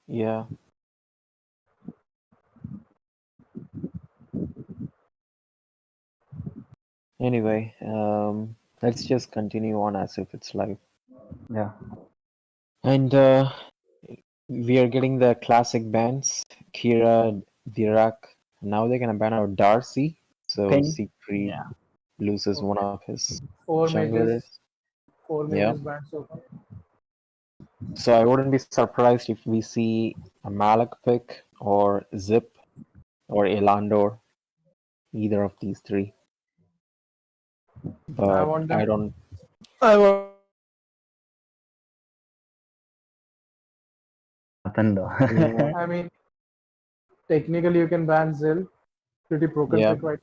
Yeah. Anyway, let's just continue on as if it's live. Yeah. And we are getting the classic bans, Kira, Dirac. Now they're gonna ban out Darcy, so Ping. Siegfried Yeah. loses one Okay. of his Four junglers. mages. Four Yeah. mages banned so far. So I wouldn't be surprised if we see a Malak pick or Zip or Elandor, either of these three. But I want them. I don't. I want. Nothing though. Yeah. I mean, technically you can ban Zill. Pretty broken Yeah. pick right.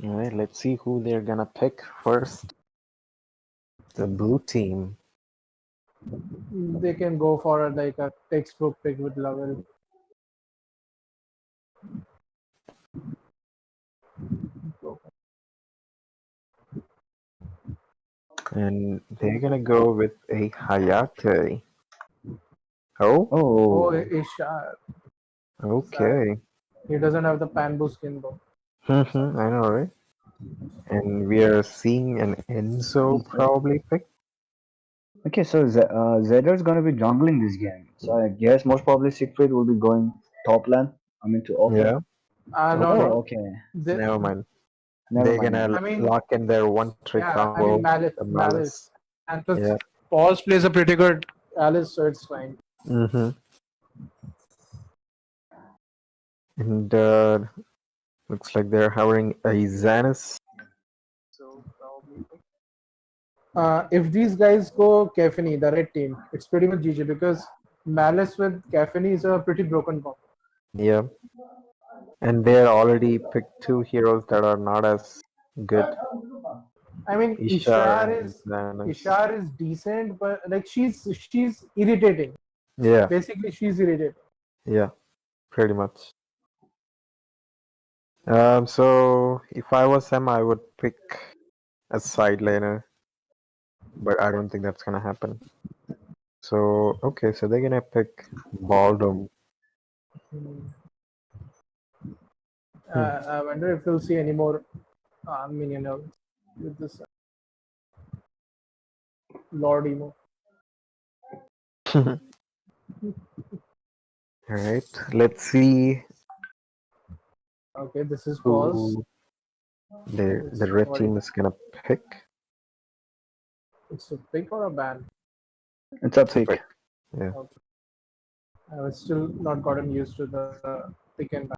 All right, let's see who they're gonna pick first. The blue team. They can go for a textbook pick with level. And they're gonna go with a Hayate. Oh, Oh, Oh. Ishar. okay. He doesn't have the Panbu skin though. I know, right? And we are seeing an Enzo probably pick. Okay, so Zedder is gonna be jungling this game. So I guess most probably Siegfried will be going top lane. I mean to off lane. Yeah. No, Okay. no. Okay. Never mind. Never They're mind. gonna I mean, lock in their one trick yeah, combo. I mean Malice. The Malice. And plus, Yeah. Pause plays a pretty good Alice, so it's fine. And looks like they're having a Xanus. So probably. If these guys go Kefini, the red team, it's pretty much GG because Malice with Kefini is a pretty broken combo. Yeah. And they're already picked two heroes that are not as good. I mean, Ishar Ishar and Xanus. Ishar is decent, but like she's irritating. Yeah. Basically, she's irritating. Yeah. Pretty much. So if I was him, I would pick a side laner, but I don't think that's gonna happen. So okay, so they're gonna pick Baldom. I wonder if we'll see any more minion elves with this Lord Emo. All right, let's see Okay, this is Pause. who the red team is gonna pick. It's a pick or a ban? It's a pick. Yeah. I was still not gotten used to the pick and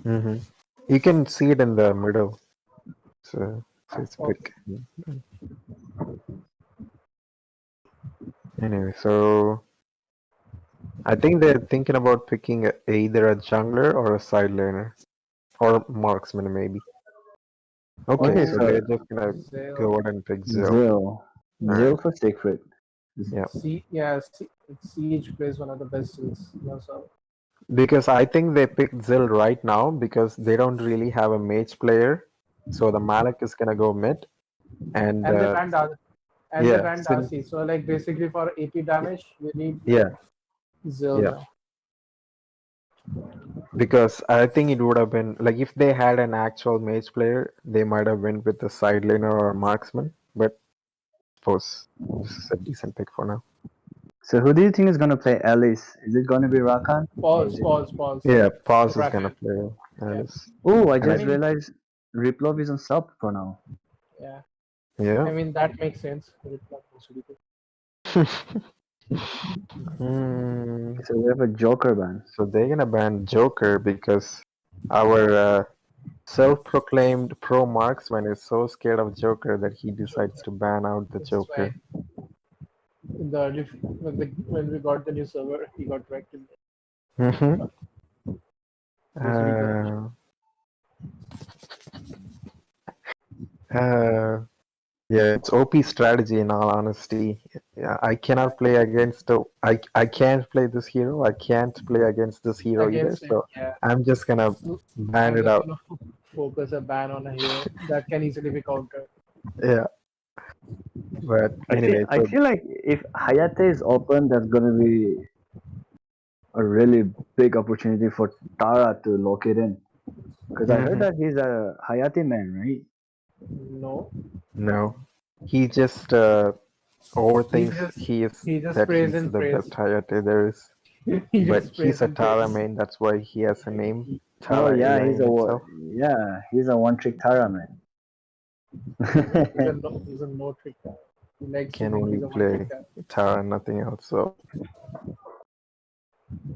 ban. You can see it in the middle. So it's pick. Anyway, so I think they're thinking about picking either a jungler or a side laner, or marksman maybe. Okay, so they're just gonna go ahead and pick Zill. Zill for Siegfried. Yeah. Siege plays one of the best skills. So. Because I think they picked Zill right now because they don't really have a mage player, so the Malak is gonna go mid, and they banned they banned Darcy. So like basically for AP damage, we need Zill. Yeah. Because I think it would have been like if they had an actual mage player, they might have went with the side laner or marksman. But I suppose this is a decent pick for now. So who do you think is gonna play Alice? Is it gonna be Rakan? Pause. Yeah, Pause is gonna play Alice. Oh, I just realized Riplov is on sub for now. Yeah. Yeah. I mean that makes sense. So we have a Joker ban. So they're gonna ban Joker because our self-proclaimed pro marksman is so scared of Joker that he decides to ban out the Joker. When we got the new server, he got corrected. Yeah, it's OP strategy in all honesty. Yeah, I cannot play against I can't play this hero. I can't play against this hero either. So I'm just gonna ban it out. Focus a ban on a hero that can easily be countered. Yeah. But I feel anyway, I so feel like if Hayate is open, that's gonna be a really big opportunity for Tara to lock it in. Because I heard mhm, that he's a Hayate man, right? No, no, he just he overthinks just he is he just that prays he's and the prays. best Hayate there is. He But just he's prays a and Tara prays. main. That's why he has a name, Oh Tara yeah, AI in itself. he's a one trick Tara man. He's a no trick guy. He likes to Can think only he's a one trick play guy. Tara, nothing else. So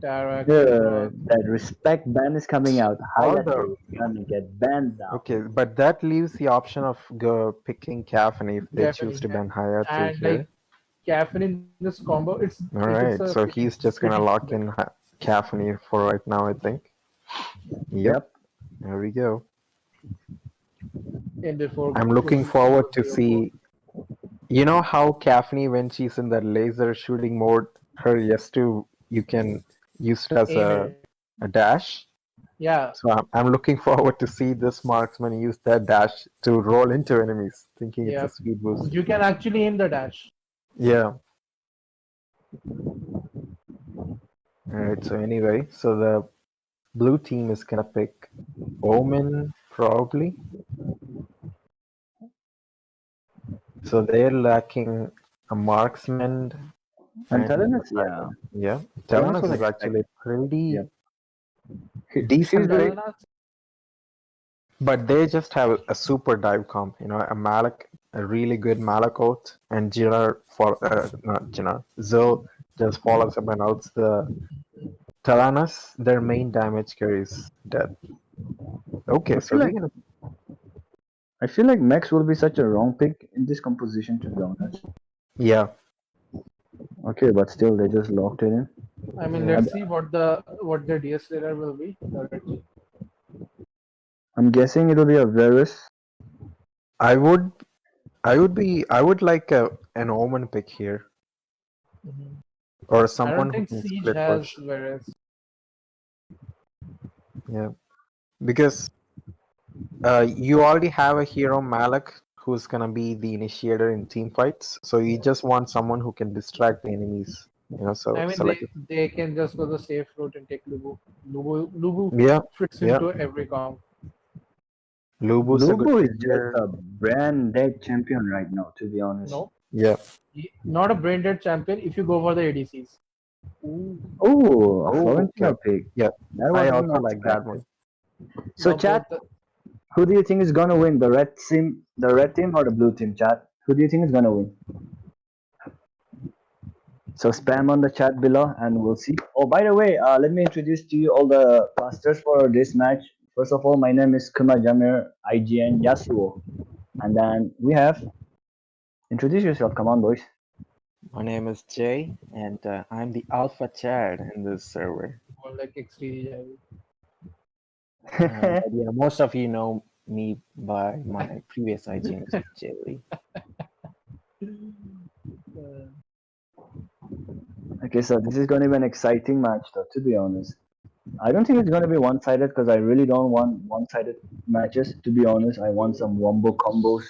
Tara, Yeah, Qiyana, that respect ban is coming out. all Hayate the is gonna get banned now. okay, but that leaves the option of picking Caffeine if they choose definitely. to ban Hayate And here. like caffeine in this combo, All it's right, a so he's just pretty gonna good lock pick. in Caffeine for right now, I think. Yep, Yep. there we go. In before I'm looking pushing forward forward to to four. see. You know how Caffeine, when she's in that laser shooting mode, her yes to you can use it as Aim it. a dash. Yeah, So I'm looking forward to see this marksman use that dash to roll into enemies, thinking it's yeah. a speed boost. You can actually aim the dash. Yeah. All right. So anyway, so the blue team is gonna pick Omen probably. So they're lacking a marksman And and Telenas, a yeah. silent. Yeah. Telenas Telenas was is actually expected. pretty Yep. She's decent, really Telenas, but they just have a super dive comp. You know, a Malak, a really good Malakot, and Jinar for not Jinar. Zil just follows up and outs the Talanas. Their main damage carry is death. Okay, I so feel they're like gonna I feel like Max will be such a wrong pick in this composition to be honest. yeah. Okay, but still they just locked it in. I mean, Yeah. let's see what the DS layer will be. I'm guessing it'll be a Varus. I would I would like an Omen pick here Mhm. or I don't someone who think can Siege split has push. whereas Yeah, because you already have a hero Malak who's gonna be the initiator in team fights, so you just want someone who can distract the enemies. You know, so I mean select. they can just go the safe route and take Lubu. Lubu Yeah, fits yeah. into every comp. Lubu's a good Lubu is just picker. a brand dead champion right now, to be honest. No, Yeah. not a brain dead champion if you go for the ADCs. Oh, a Oh, Florentino okay. pick. Yeah, That I was also not like that expected. one. So Now chat, both the who do you think is gonna win? The red team or the blue team, chat? Who do you think is gonna win? So spam on the chat below and we'll see. Oh, by the way, let me introduce to you all the casters for this match. First of all, my name is Kuma Jamir, IGN Yasuo. And then we have, introduce yourself, come on boys. My name is Jay, and I'm the alpha Chad in this server. more like X3. But yeah, most of you know me by my previous IGN, which is Jerry. Okay, so this is going to be an exciting match though, to be honest. I don't think it's going to be one-sided because I really don't want one-sided matches, to be honest. I want some wombo combos,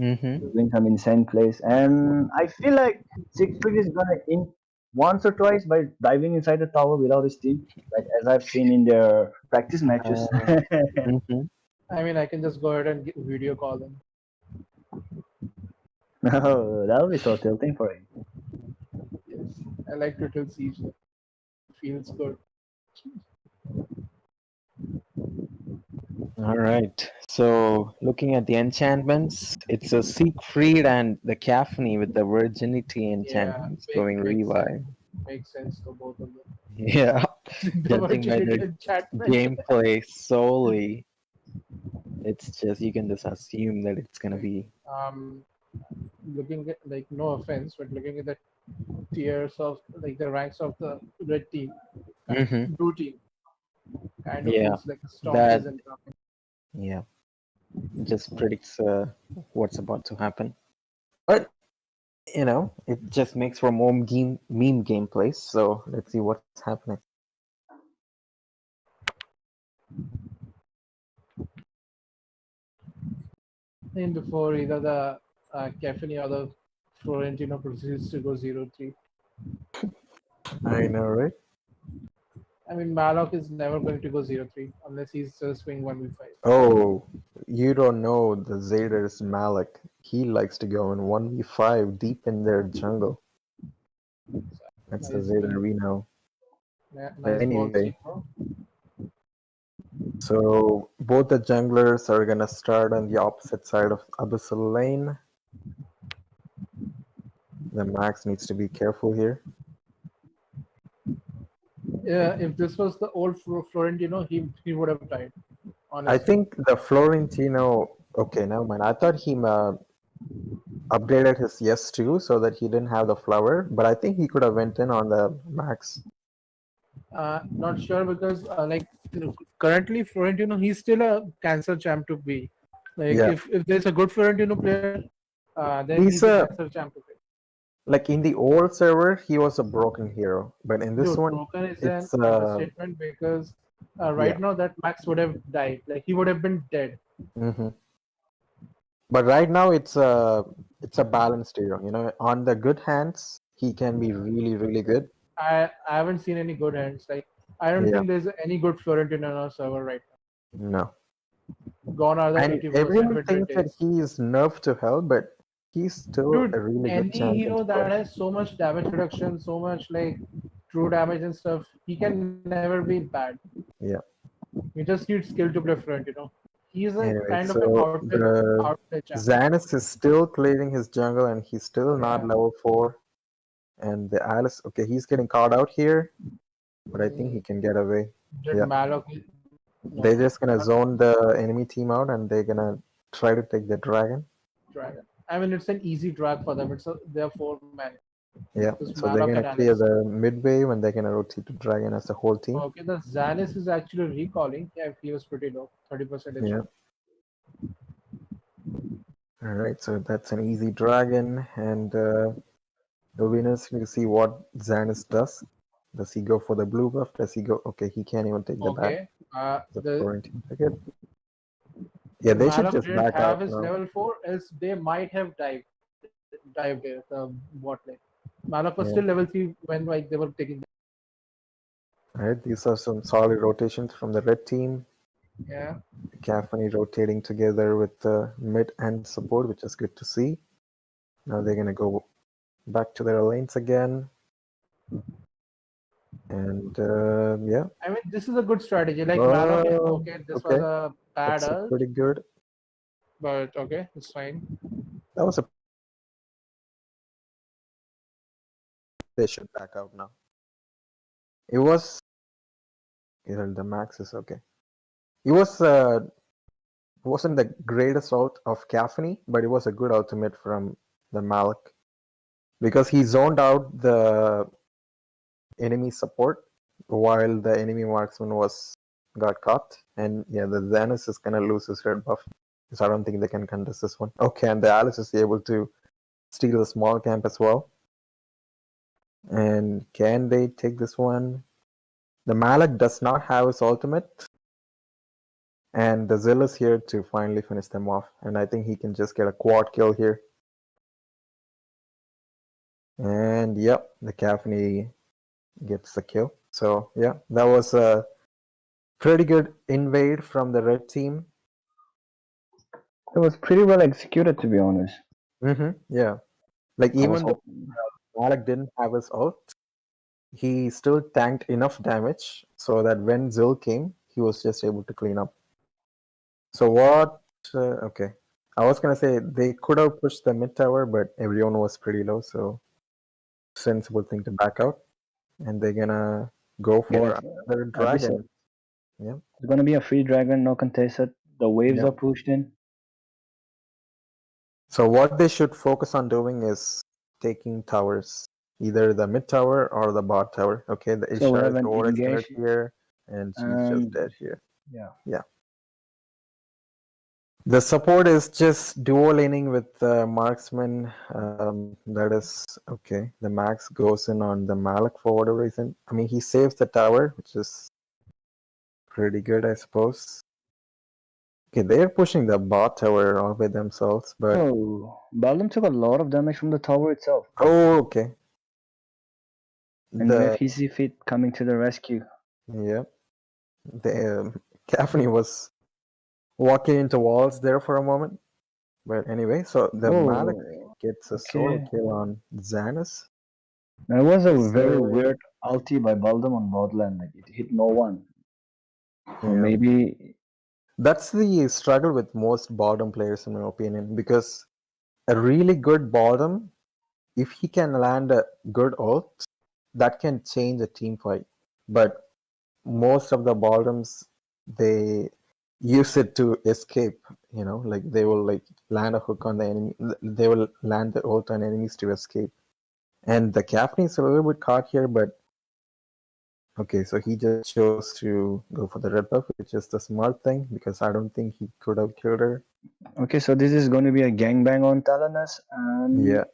Mm-hmm. doing some insane plays. And I feel like Siegfried is going to in once or twice by diving inside the tower without his team, like as I've seen in their practice matches. Mm-hmm. I mean, I can just go ahead and video call them. No, that'll be so tilting for him. Yes, I like to tilt Siege. Feels good. All right. So looking at the enchantments, it's a Siegfried and the Caphne with the Virginity Yeah, enchantments going makes sense. revive. Makes sense to both of them. Yeah. The Judging by virginity their enchantment. gameplay solely, it's just you can just assume that it's gonna Like, be. looking at like no offense, but looking at the tiers of like the ranks of the red team, Mm-hmm. blue team, kind of Yeah. feels like a storm That isn't coming. yeah just predicts what's about to happen. But you know, it just makes for more meme gameplays. So let's see what's happening. In before either the Caffeine or the Florentino proceeds to go 0-3. I know, right? I mean, Malok is never going to go 0-3 unless he's just going 1v5. Oh, you don't know the Zayder's Malik. He likes to go in 1v5 deep in their jungle. That's the Nice, Zayder we know. nice ball Anyway, streak, bro. so both the junglers are gonna start on the opposite side of Abyssal Lane. The Max needs to be careful here. Yeah, if this was the old Florentino, he would have died. I Honestly, think the Florentino. Okay, never mind. I thought he upgraded his yes too, so that he didn't have the flower. But I think he could have went in on the Max. not sure because like currently Florentino, he's still a cancer champ to be. Like Yeah, if there's a good Florentino player, then he's he's a a cancer champ to be. like in the old server, he was a broken hero, but in this Dude, one, broken is an it's understatement because yeah. right now that Max would have died. Like he would have been dead. hmm But right now, it's a balanced hero. You know, on the good hands, he can be really really good. I haven't seen any good hands. Like I don't Yeah, think there's any good Florentino on our server right no. now. Gone are the And 80% everyone win rate thinks that days. he is nerfed to hell, but he's still Dude, a really good any champion hero to play. that has so much damage reduction, so much like true damage and stuff, he can never be bad. Yeah. You just need skill to play Florentino. He's a Anyway, kind of an so the outplay champ. Xanis is still clearing his jungle, and he's still not Yeah. level 4. And the Alice, okay, he's getting caught out here, but I think he can get away. Did Yeah, Malok? they're No, just gonna zone the enemy team out, and they're gonna try to take the dragon. dragon. I mean, it's an easy drag for them. They're 4 men. Yeah, Just so they're Malok and gonna clear Alice. the mid wave, and they're gonna rotate the dragon as a whole team. Okay, the Xanis is actually recalling. Yeah, he was pretty low, 30% Yeah. HP. All right, so that's an easy dragon, and it'll be interesting to see what Xanis does. Does he go for the blue buff? Does he go? Okay, he can't even take the back. Okay, The the Florentine ticket. Yeah, they should Malak just didn't back have out his now. level 4, else they might have dived there, the bot lane. Malak was still Yeah. level 3 when like they were taking. All right, these are some solid rotations from the red team. Yeah. Caffeine rotating together with the mid and support, which is good to see. Now they're gonna go back to their lanes again. And yeah. I mean, this is a good strategy. Like Malak, okay, this was Okay, a bad that's ult, pretty good. but okay, it's fine. That was a. They should back out now. It was. The max is okay. It was. Wasn't the greatest ult of Caffeine, but it was a good ultimate from the Malik because he zoned out the enemy support while the enemy marksman got caught. And yeah, the Xanis is gonna lose his red buff. So I don't think they can contest this one. Okay, and the Alice is able to steal the small camp as well. And can they take this one? The Malik does not have his ultimate. And the Zill is here to finally finish them off. And I think he can just get a quad kill here. And yep, the Caffeine gets the kill. So yeah, that was a pretty good invade from the red team. It was pretty well executed, to be honest. Yeah, like I was even though hoping. Malik didn't have his ult, he still tanked enough damage so that when Zill came, he was just able to clean up. So what? Okay, I was gonna say they could have pushed the mid tower, but everyone was pretty low, so sensible thing to back out, and they're gonna go for another dragon. Abyssal. Yeah. It's gonna be a free dragon, no contested. The waves Yeah. are pushed in. So what they should focus on doing is taking towers, either the mid tower or the bot tower. Okay, the So we Isha have is an overextended engage, here, and she's just and dead here. yeah, Yeah. The support is just duo laning with the marksman. That is okay. The max goes in on the Malik for whatever reason. I mean, he saves the tower, which is pretty good, I suppose. Okay, they're pushing the bot tower all by themselves, but Oh, Baldum took a lot of damage from the tower itself. oh, okay. And we have The Easy Fit coming to the rescue. yeah, the Gaffney was walking into walls there for a moment. But anyway, so the Malik Oh, gets a solo okay. kill on Xanus. That was a very So weird ulti by Baldum on bot lane. Like it hit no one. Or yeah, maybe that's the struggle with most bottom players, in my opinion, because a really good bottom, if he can land a good ult, that can change a team fight. But most of the bottoms, they use it to escape. Like they will like land a hook on the enemy. They will land the ult on enemies to escape. And the captain is a little bit caught here, but okay, so he just chose to go for the red buff, which is the smart thing because I don't think he could have killed her. okay, so this is going to be a gangbang on Talanas, and Yeah,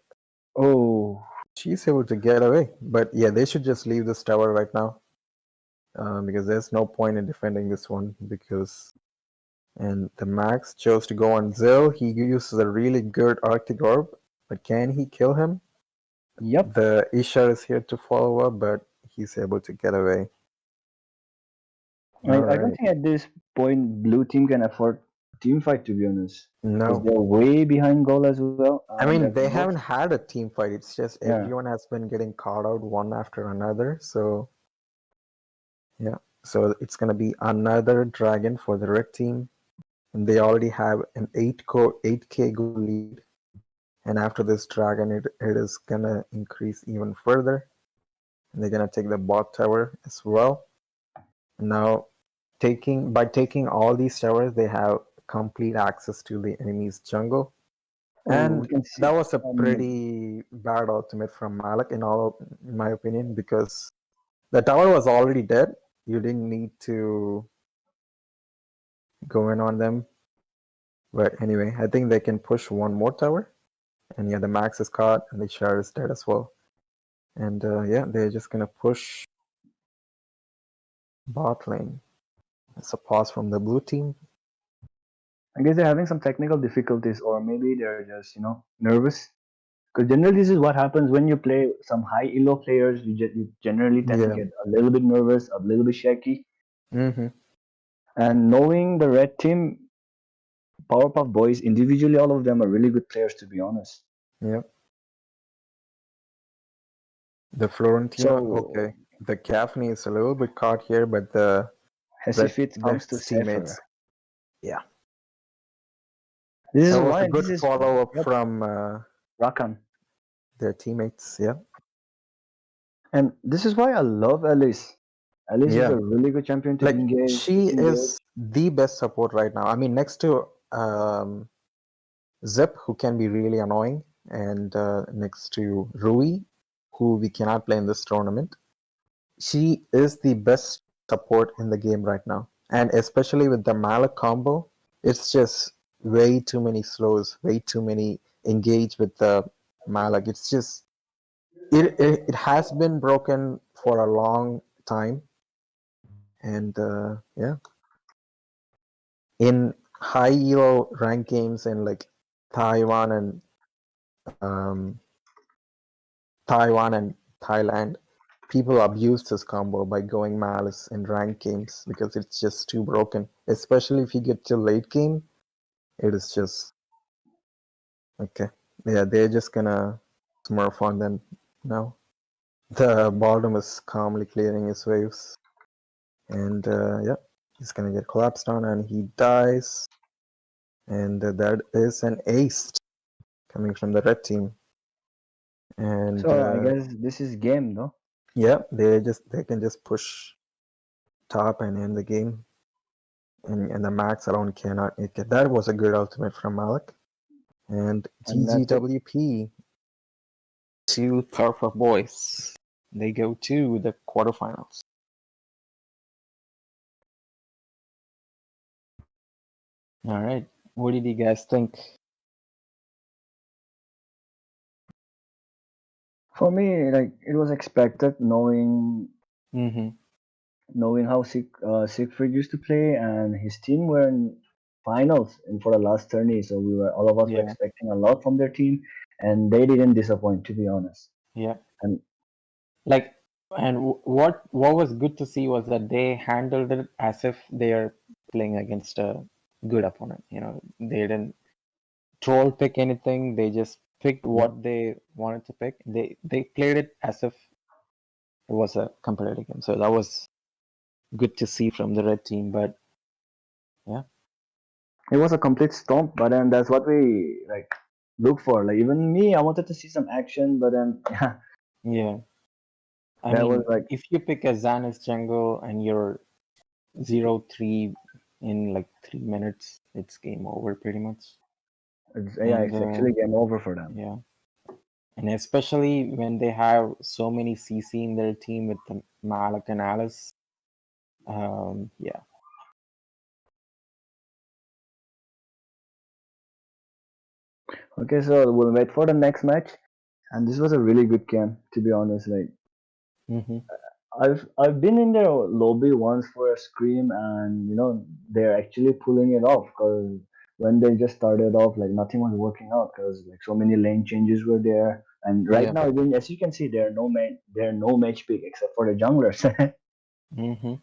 oh, she's able to get away. But yeah, they should just leave this tower right now because there's no point in defending this one because. And the Max chose to go on Zill. He uses a really good Arctic Orb, but can he kill him? yep. The Isha is here to follow up, but he's able to get away. All I don't right. think at this point blue team can afford team fight, to be honest, because No. they're way behind goal as well. I They're mean, they both, haven't had a team fight. It's just yeah. everyone has been getting caught out one after another. So, yeah. So it's going to be another dragon for the red team. And they already have an 8K goal lead. And after this dragon, it is going to increase even further. And they're going to take the bot tower as well. Now, by taking all these towers, they have complete access to the enemy's jungle. Oh, And we can see. that was a pretty bad ultimate from Malik, in my opinion, because the tower was already dead. You didn't need to go in on them. But anyway, I think they can push one more tower. And yeah, the Max is caught, and the Char is dead as well. And yeah, they're just gonna push bot lane. It's a pause from the blue team. I guess they're having some technical difficulties, or maybe they're just nervous. Because generally, this is what happens when you play some high elo players. You generally tend to Yeah. get a little bit nervous, a little bit shaky. Mm-hmm. And knowing the red team, Powerpuff Boys individually, all of them are really good players, to be honest. Yep. The Florentina, So okay. The Gaffney is a little bit caught here, but the Hesifit comes to Red's save her. teammates, yeah. This is That was a why good this is follow-up yep, from Rakan. their teammates, yeah. And this is why I love Alice. Alice is Yeah. a really good champion to Like, engage, she disengage. is the best support right now. I mean, next to Zip, who can be really annoying, and next to Rui, who we cannot play in this tournament. She is the best support in the game right now. And especially with the Malak combo, it's just way too many slows, way too many engage with the Malak. It's just it has been broken for a long time. And yeah, in high elo rank games in like Taiwan and um, Taiwan and Thailand, people abuse this combo by going Malice in ranked games because it's just too broken. Especially if you get to late game, it is just okay. Yeah, they're just gonna smurf on them now. The bottom is calmly clearing his waves, and yeah, he's gonna get collapsed on, and he dies. And that is an ace coming from the red team. And So I guess this is game, though. yeah, they can just push top and end the game. And the max alone cannot make it. That was a good ultimate from Malik. And And that's it. GGWP, two Powerpuff Boys. They go to the quarterfinals. All right. What did you guys think? For me, like it was expected, Mm-hmm. knowing how Siegfried used to play and his team were finals and for the last tourney. So all of us were Yeah, expecting a lot from their team, and they didn't disappoint, to be honest. yeah. And Like, and what was good to see was that they handled it as if they are playing against a good opponent. They didn't troll pick anything. They just picked yeah, what they wanted to pick. They played it as if it was a competitive game. So that was good to see from the red team. But yeah, it was a complete stomp. But then that's what we like look for. Like even me, I wanted to see some action, but then yeah, yeah. I that was mean, like if you pick a Xanis jungle and you're 0-3 in like 3 minutes, it's game over pretty much. yeah, And it's actually game over for them. yeah, and especially when they have so many CC in their team with the Malak and Alice. Yeah, Okay, so we'll wait for the next match. And this was a really good game, to be honest. Like mm-hmm. I've been in their lobby once for a scream, and they're actually pulling it off. Because when they just started off, like nothing was working out because like so many lane changes were there. And right Yeah, now, even as you can see, there are no match pick except for the junglers. mm-hmm.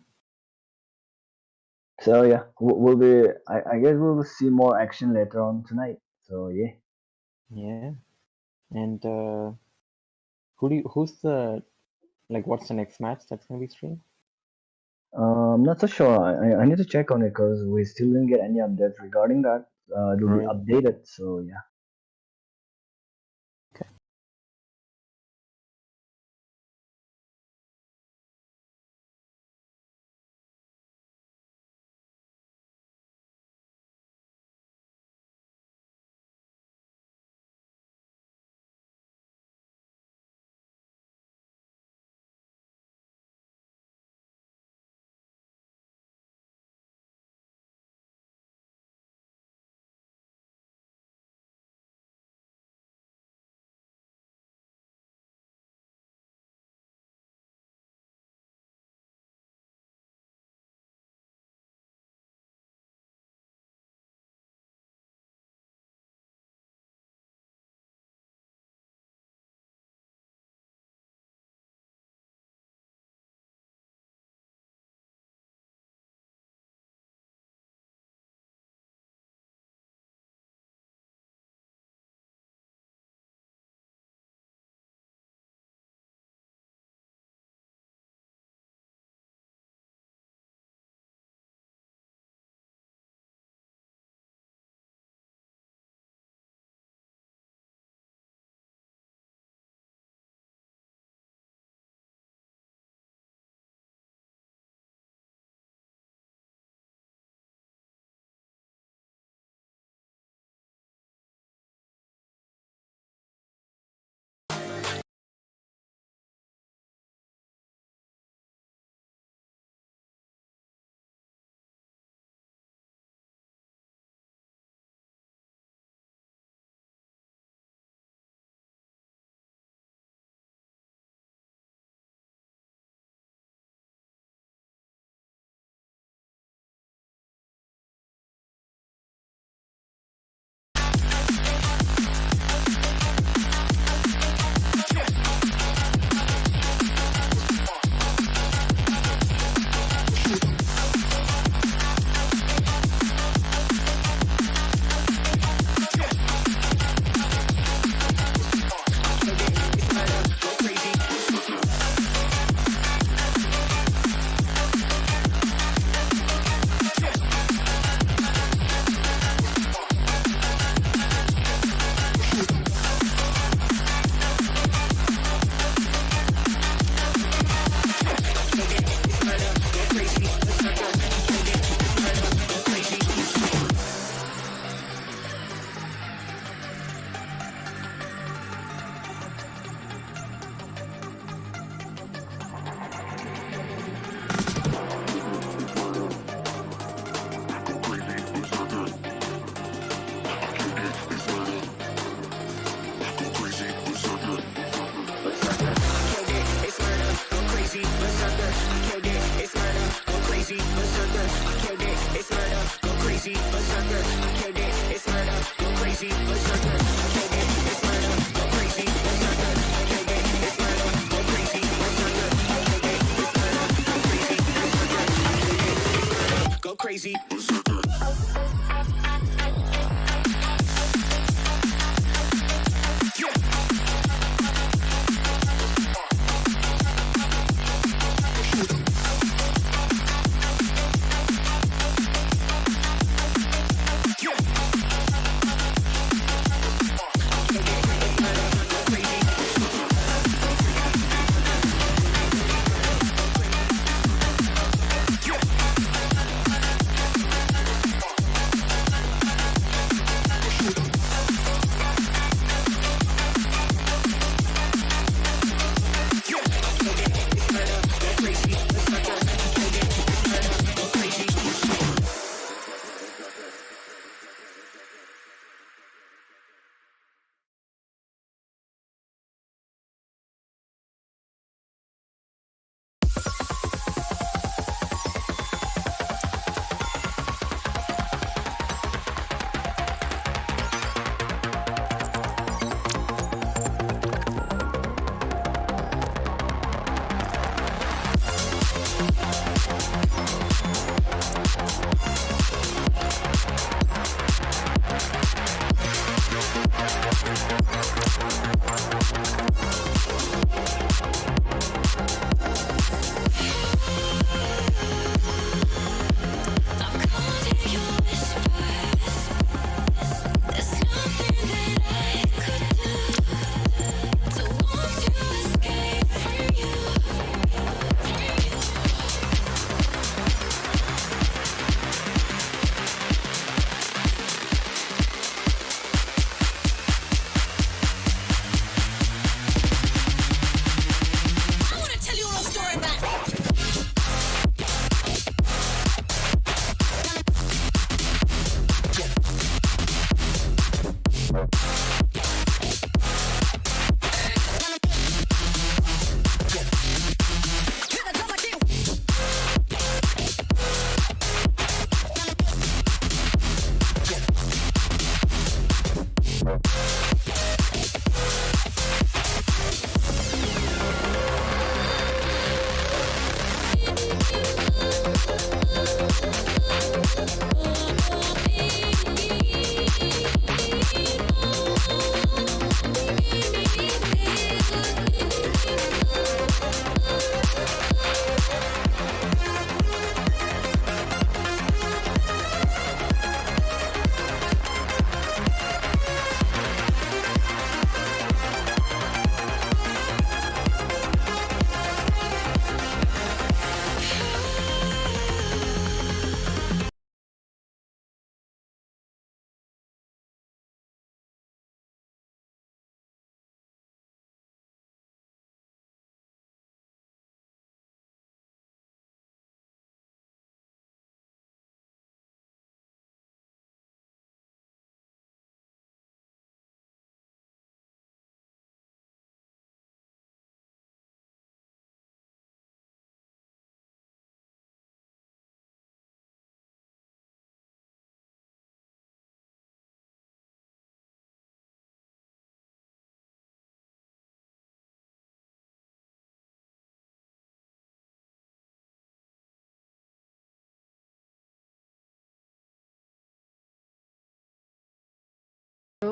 So yeah, we'll be. I guess we'll see more action later on tonight. So yeah. Yeah. And who's the like what's the next match that's gonna be streamed? I'm not so sure. I need to check on it because we still didn't get any updates regarding that. It will be Really? updated. So yeah.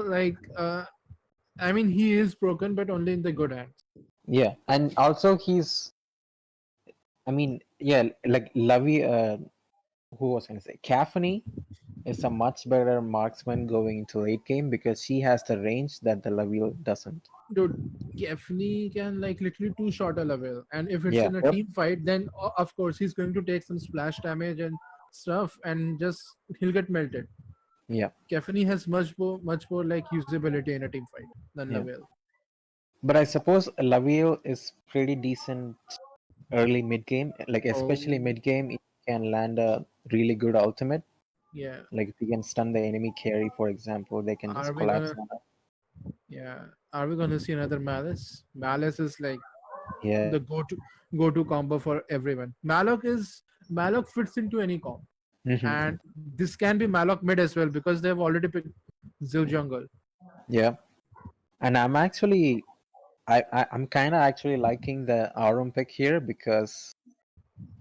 like I mean, he is broken, but only in the good hands. Yeah, and also I mean, yeah, like Lavi, who was going to say? Caffney is a much better marksman going into late game because she has the range that the Lavi doesn't. Dude, Gaffney can like literally two shot a level, and if it's Yeah, in a Yep. team fight, then of course he's going to take some splash damage and stuff, and just he'll get melted. yeah, Gaffney has much more like usability in a team fight than yeah. Lavelle. But I suppose Lavio is pretty decent early mid game, like especially Oh, mid game, he can land a really good ultimate. yeah. Like if you can stun the enemy carry, for example, they can Are just we collapse gonna? on it. Yeah. Are we gonna see another Malice? Malice is like Yeah. the go to combo for everyone. Malok fits into any comp, Hmm. and this can be Malok mid as well because they've already picked Zil jungle. Yeah. And I'm kind of actually liking the Arum pick here because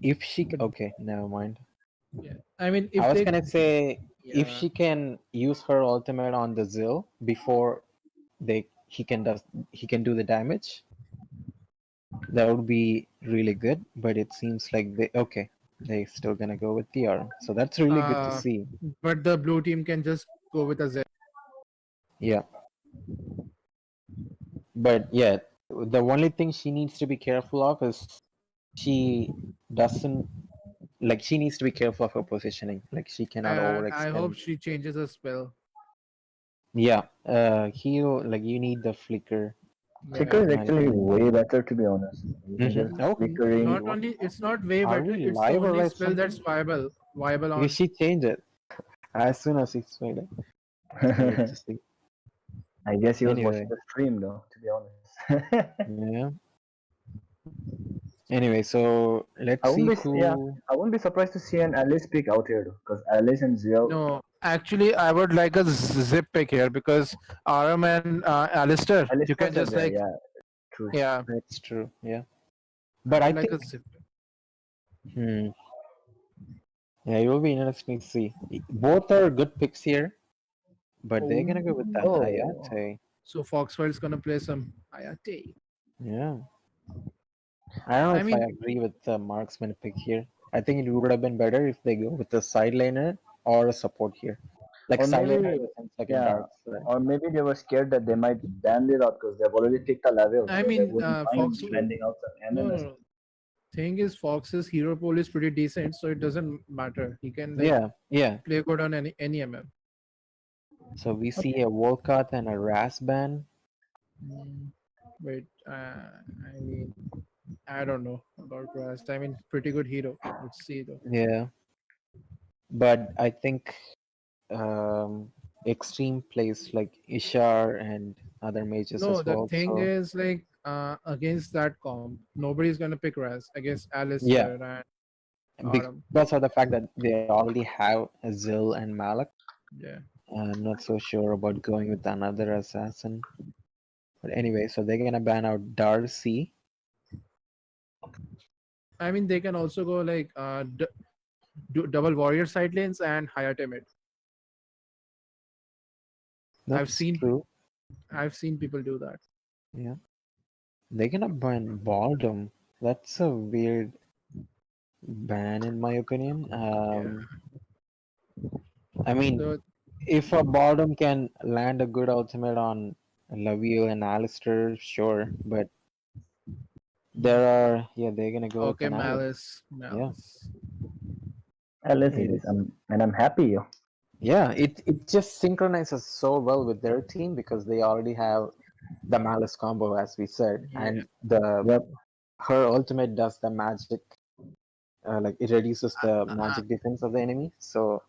if she But okay, never mind. yeah, I mean I if was they gonna say if yeah she can use her ultimate on the Zil before they he can do the damage, that would be really good. But it seems like they still gonna go with the Arum, so that's really good to uh see. but the blue team can just go with a Z. Yeah, but yeah, the only thing she needs to be careful of is she doesn't she needs to be careful of her positioning. Like she cannot And I hope overextend. she changes her spell. Yeah, heal like you need the flicker, Flicker Yeah. is in my actually opinion. way better, to be honest. You can just Okay, flickering. Not only it's not way are better, we it's the live or only live spell that's something? viable Because on. she changed it as soon as it's made it. It's weird to see. I guess he was watching Anyway, the stream though, to be honest. yeah. Anyway, so I let's wouldn't see be yeah, who. I wouldn't be surprised to see an Alice pick out here though, because Alice and Zio. No, actually, I would like a zip pick here because Aram and Alistair, you can Alistair's just in there, like yeah, true. yeah, That's true. Yeah, I but I would like think a zip. hmm, yeah, it will be interesting to see. Both are good picks here, but they're gonna go with the Oh, Oh, Hayate. so Foxfire's gonna play some Ayate. Yeah. I don't know I if I mean, agree with the marksman pick here. I think it would have been better if they go with a side laner or a support here. Like or side laner maybe in the sense like a yeah, dark side. or maybe they were scared that they might ban it out because they've already picked a level, I so they mean, wouldn't mind Fox. blending out some No, no, MMS. no. Thing is, Fox's hero pool is pretty decent, so it doesn't matter. He can like Yeah, yeah. play good on any MM. So we see a Volkath and a Rasban. Mm, Wait, I mean, I don't know about Rust. I mean, pretty good hero. Let's see though. Yeah. But I think extreme plays like Ishar and other mages No, as the well. thing So is like against that comp, nobody's gonna pick Raz against yeah, Alistair and Autumn. because of the fact that they already have Zil and Malak. Yeah, I'm not so sure about going with another assassin. But anyway, so they're gonna ban out Darcy. I mean they can also go like double warrior side lanes and Hayate mid. I've That's seen true. I've seen people do that. Yeah. They're gonna ban Baldom. That's a weird ban in my opinion. Yeah. I mean, So if a Baldom can land a good ultimate on Laville and Alistair, sure. But they're gonna go with okay, an Alice. Malice, Yeah. Malice. Alice It it is, is. and I'm happy. Yo. Yeah, it just synchronizes so well with their team because they already have the Malice combo, as we said, Yeah. and the Yep. her ultimate does the magic, like it reduces the Uh, magic defense of the enemy. So yeah.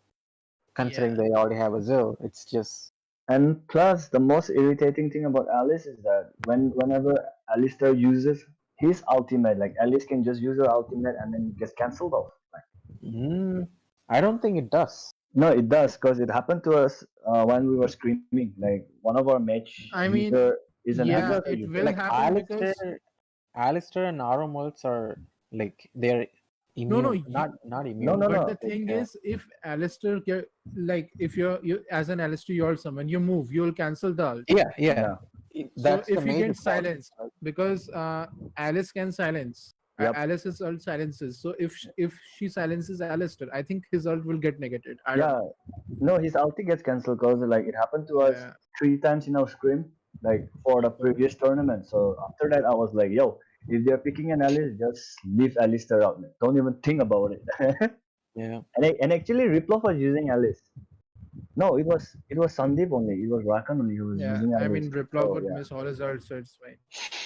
considering they already have a Zil, it's just And plus, the most irritating thing about Alice is that whenever Alistair uses his ultimate, like Alice can just use her ultimate and then it gets cancelled off. Like, mm, I don't think it does. no, it does because it happened to us when we were screaming. Like one of our match I mean, user is an yeah, Alistair Because it user. will like happen Alistair, because Alistair and Arum ults are like they're No, no, immune, not No, immune, no, but no. the thing yeah. is, if Alistair, like if you as an Alistair, you're someone you move, you'll cancel the ult. Yeah, yeah. Yeah. So That's the if he major gets problem. silenced, because Alice can silence, Yep. Alice's ult silences. So if she silences Alistair, I think his ult will get negated. I don't Yeah. know. No, his ulti gets cancelled because like it happened to us Yeah. 3 times in our scrim, like for the previous tournament. So after that, I was like, yo, if they're picking an Alice, just leave Alistair out, man. Don't even think about it. Yeah. And actually, Riplov was using Alice. No, it was Sandeep only. It was Rakan only who was Yeah. using I Alice. mean, Riplov So would miss all his ults, so it's fine.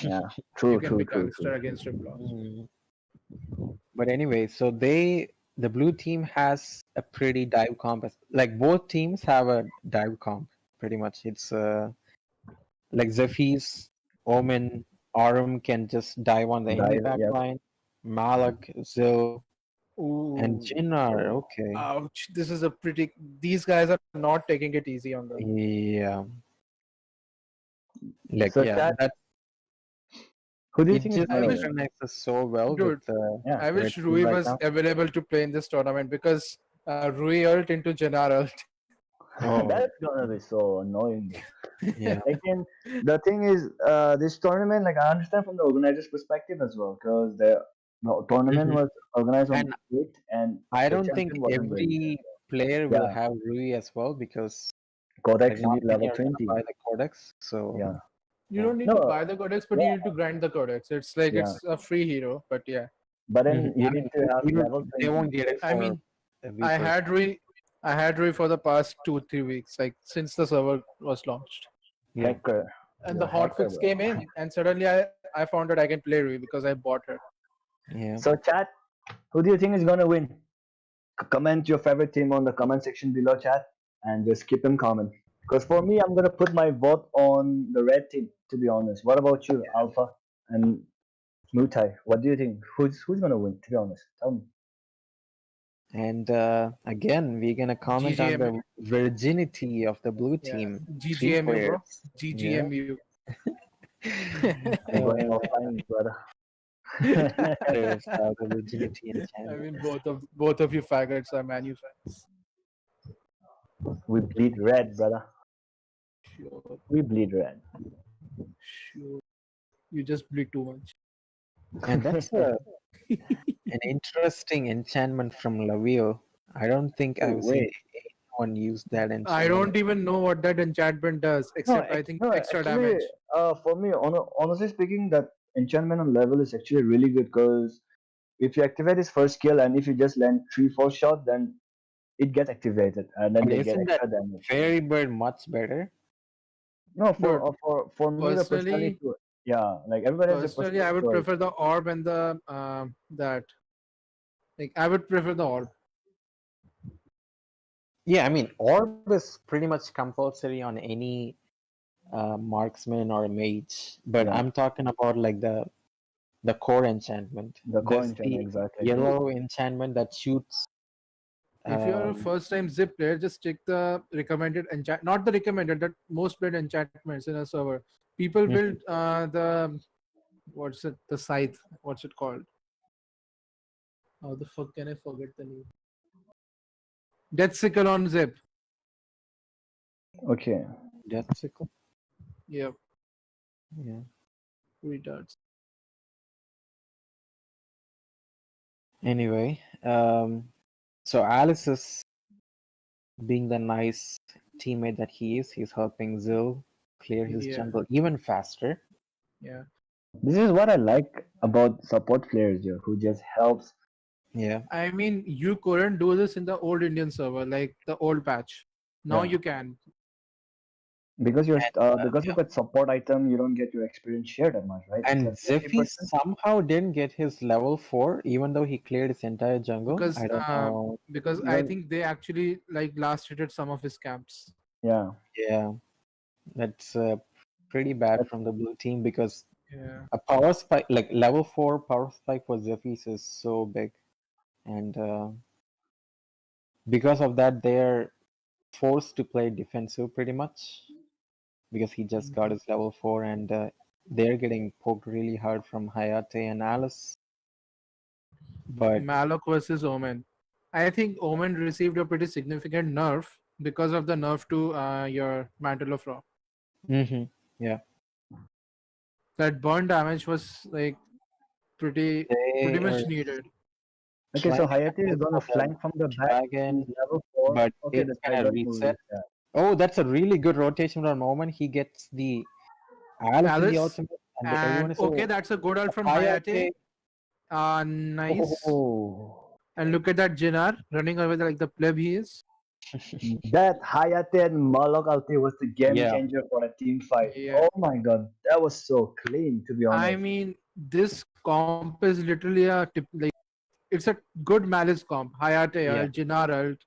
yeah, You true, can true, pick true, Alistair true. against Riplov. But anyway, so the blue team has a pretty dive comp. Like both teams have a dive comp, pretty much. It's like Zephy's, Omen, Arum can just dive on the enemy Dive, yeah. backline. Malak, Zil, and Ooh. Jinnar. Okay. Ouch. This is a pretty. These guys are not taking it easy on them. Yeah. Like So yeah, chat, that who do you it think is just I gonna wish, win? synchronizes so well with dude, the Yeah, I red wish team Rui right was now. available to play in this tournament because Rui ult into Jannar ult. Oh, that's gonna be so annoying. yeah. Again, the thing is, this tournament, like I understand from the organizer's perspective as well, because the tournament Mhm. was organized on And 8th, and I the don't think champion wasn't ready. every player will Yeah, have Rui as well because like Codex, you not need many level are gonna 20. buy the codex. So Yeah, You yeah. don't need to no, buy the codex, but you yeah, need to grind the codex. It's like yeah, it's a free hero, but yeah. but then you I need mean, to have you don't, level they 20. won't get it I for mean, every I person. had Rui, I had Rui for the past 2-3 weeks, like since the server was launched, Yeah. Hacker, and the you're a hacker, hotfix bro. came in, and suddenly I found that I can play Rui because I bought her. Yeah. So, chat, who do you think is gonna win? Comment your favorite team on the comment section below, chat, and just keep them comment. Because for me, I'm gonna put my vote on the red team. To be honest, what about you, Alpha and Mutai? What do you think? Who's gonna win? To be honest, tell me. And again, we're gonna comment on GGM, the virginity of the blue yeah, team. 3 GGMU, bro, players. Yeah. GGMU. I'm going offline, brother. Players have the virginity I enchantment. mean, both of you faggots are Manu fans. We bleed red, brother. Sure, We bleed red. sure. You just bleed too much. And that's an interesting enchantment from Laville. I don't think Oh, I've seen wait. anyone use that I enchantment. don't even know what that enchantment does, No, except I think no. extra Actually, damage. for me, honestly speaking, that enchantment on level is actually really good because if you activate his first skill and if you just land 3-4 shots, then it gets activated and then But they get isn't that extra damage. fairy bird much better? No, Dude, for me the personally, personally, yeah, like everybody has their personally, personal I would choice. prefer the orb and the that. Like, I would prefer the orb. Yeah, I mean, orb is pretty much compulsory on any marksman or mage. But Yeah, I'm talking about like the core enchantment. the core There's enchantment the exactly. yellow enchantment that shoots. If you are a Um, first-time Zip player, just check the recommended enchant, not the recommended, that most played enchantments in a server. People Mhm. build the what's it, the scythe? What's it called? How the fuck can I forget the name? Death Sickle on Zip. Okay, Death Sickle. Yeah, Yeah. retards. Anyway, so Alice is being the nice teammate that he is. He's helping Zil clear his Yeah, jungle even faster. yeah. this is what I like about support players here, who just helps. Yeah. I mean, you couldn't do this in the old Indian server, like the old patch. Now Yeah, you can. because you're because Yeah. of that support item, you don't get your experience share that much, right? It's And like Zephy 50%. somehow didn't get his level 4, even though he cleared his entire jungle. because I don't uh, know. because I Even think they actually like last hit some of his camps. yeah, Yeah, that's pretty bad that's from the blue team because Yeah. a power spike, like level 4 power spike for Zephy's is so big. And because of that, they're forced to play defensive pretty much because he just got his level 4 and they're getting poked really hard from Hayate and Alice. But Malok versus Omen. I think Omen received a pretty significant nerf because of the nerf to your Mantle of Rock. yeah, That burn damage was like pretty they are much needed. Okay, so trying Hayate to is go gonna for the flank from the back. He's dragon, level 4. but Okay, the it's gonna dragon will reset. reset. Oh, that's a really good rotation from Moment. He gets the Alice in the Alice ultimate, and everyone and is okay, so that's a good ult from Hayate. Hayate. Nice. Oh, And look at that Jinar running away like the pleb he is. that Hayate and Malok ulti was the game Yeah, changer for a team fight. Yeah. Oh my god, that was so clean, to be I honest. mean, this comp is literally a like it's a good Malice comp. Hayate yeah, ult, Jinar ult.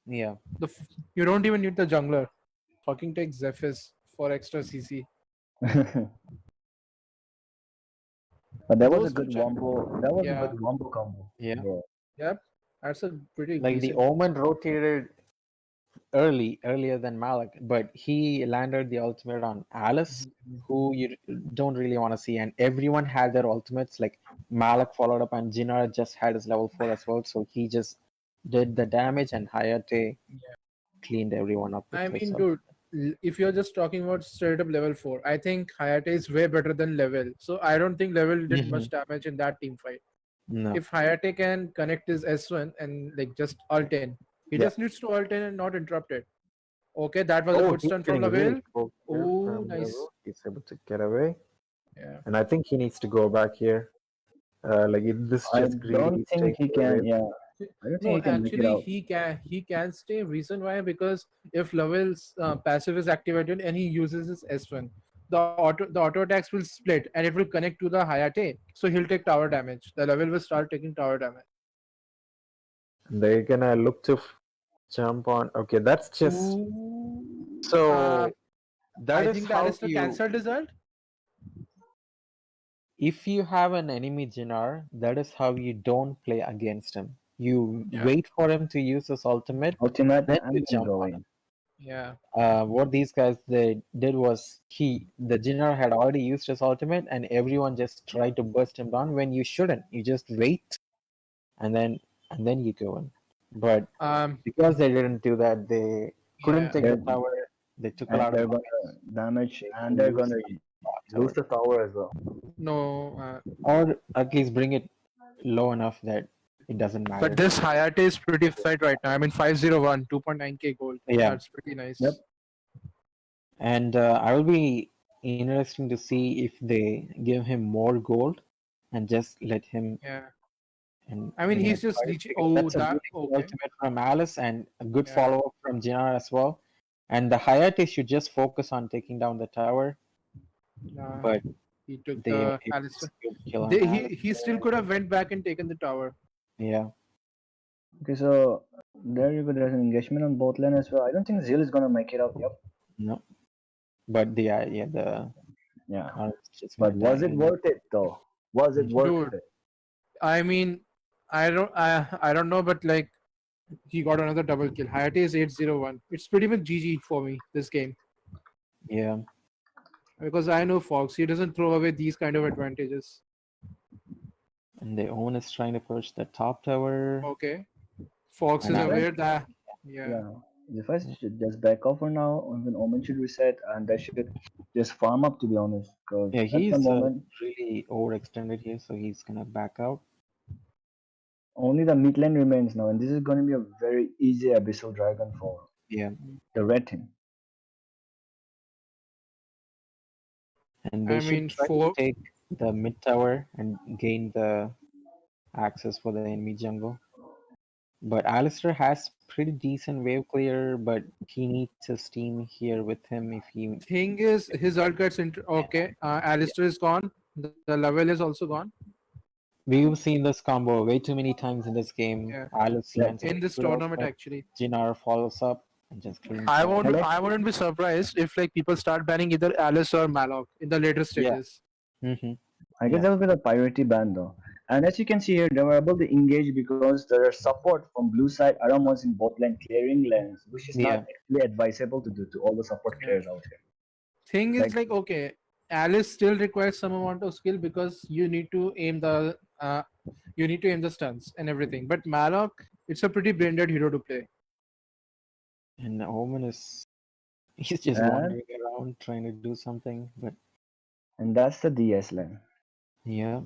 yeah. You don't even need the jungler. Fucking take Zephys for extra CC. But that was a Those two good wombo. That was a yeah. good wombo combo, Yeah. bro. Yep. That's a pretty Like the decent. Omen rotated earlier than Malik, but he landed the ultimate on Alice, who you don't really want to see, and everyone had their ultimates. Like Malik followed up, and Jinar just had his level 4 as well, so he just did the damage, and Hayate cleaned everyone up with I his mean, ultimate. dude, if you're just talking about straight up level 4, I think Hayate is way better than level. So I don't think level did much damage in that team fight. No. If Hayate can connect his S1 and like just ult in, he Yeah. just needs to ult in and not interrupt it. Okay, that was a Oh, good he's stun from getting really Lavelle. close here Oh, from the nice. road. He's able to get away. Yeah. And I think he needs to go back here. Like if this I just greedy, don't he's think he taking can. away. Yeah, I don't think No, he can make it actually, out. he can stay. Reason why? Because if Lovell's passive is activated and he uses his S1, the auto attacks will split and it will connect to the Hayate, so he'll take tower damage. The Lovell will start taking tower damage. They're gonna look to jump on. Okay, that's just Ooh. so. I That is think the how Alistair you. cancelled his ult. If you have an enemy Jinar, that is how you don't play against him. You Yeah. wait for him to use his ultimate, Ultimate then and you then jump go on in. him. Yeah. What these guys they did was the Jinnar had already used his ultimate, and everyone just tried to burst him down when you shouldn't. You just wait, and then you go in. But because they didn't do that, they couldn't Yeah. take the tower. They took a And lot of they're damage. gonna damage, They and they're lose gonna the lose tower. the tower as well. No. Or at least bring it low enough that it doesn't matter. But this Hayate is pretty fed right now. I mean, 501, 2.9k gold. Yeah. That's pretty nice. Yep. And I will be interesting to see if they give him more gold and just let him. Yeah. And I mean, you know, he's just fight, reaching. because Oh, that's a that beautiful okay. ultimate from Alice and a good Yeah. follow up from Jinar as well. And the Hayate should just focus on taking down the tower, but He took they the made Alistair. a good kill on He Alice. still could have went back and taken the tower. Yeah, Okay, so there you go. There's an engagement on both lane as well. I don't think Zeal is gonna make it out. Yep. no, but the Yeah. Alice just But went was down it and- worth it though? Was it worth Dude. it? I mean, I don't know, but like he got another double kill. Hayate is 801. It's pretty much GG for me this game Yeah, because I know Fox. He doesn't throw away these kind of advantages. and the Owen is trying to push the top tower. Okay, Fox And is Alice- aware that Yeah. Zephyr should just back off for now. Even Omen should reset, and they should just farm up. To be honest, because Yeah, at the he's moment really overextended here, so he's gonna back out. only the mid lane remains now, and this is going to be a very easy Abyssal Dragon for Yeah, the red team. and they I should mean, try to take the mid tower and gain the access for the enemy jungle. But Alistair has pretty decent wave clear, but he needs his team here with him if he. thing is his ult gets okay. Alistair is gone. The level is also gone. We've seen this combo way too many times in this game. Yeah. Alice Yeah. lands a In this good tournament, ultimate, actually. Jinar follows up and just cleans I it up. wouldn't be surprised if like people start banning either Alice or Malok in the later stages. Mhm. I guess Yeah. that was with a priority ban though. And as you can see here, they were able to engage because there is support from blue side. Aram was in bot lane clearing lanes, which is not actually advisable to do to all the support players out here. Thing is Like- like okay, Alice still requires some amount of skill because you need to aim the You need to aim the stunts and everything. But Malok, it's a pretty brain dead hero to play. And Omen is he's just and wandering around trying to do something. But and that's the DS lane. yeah,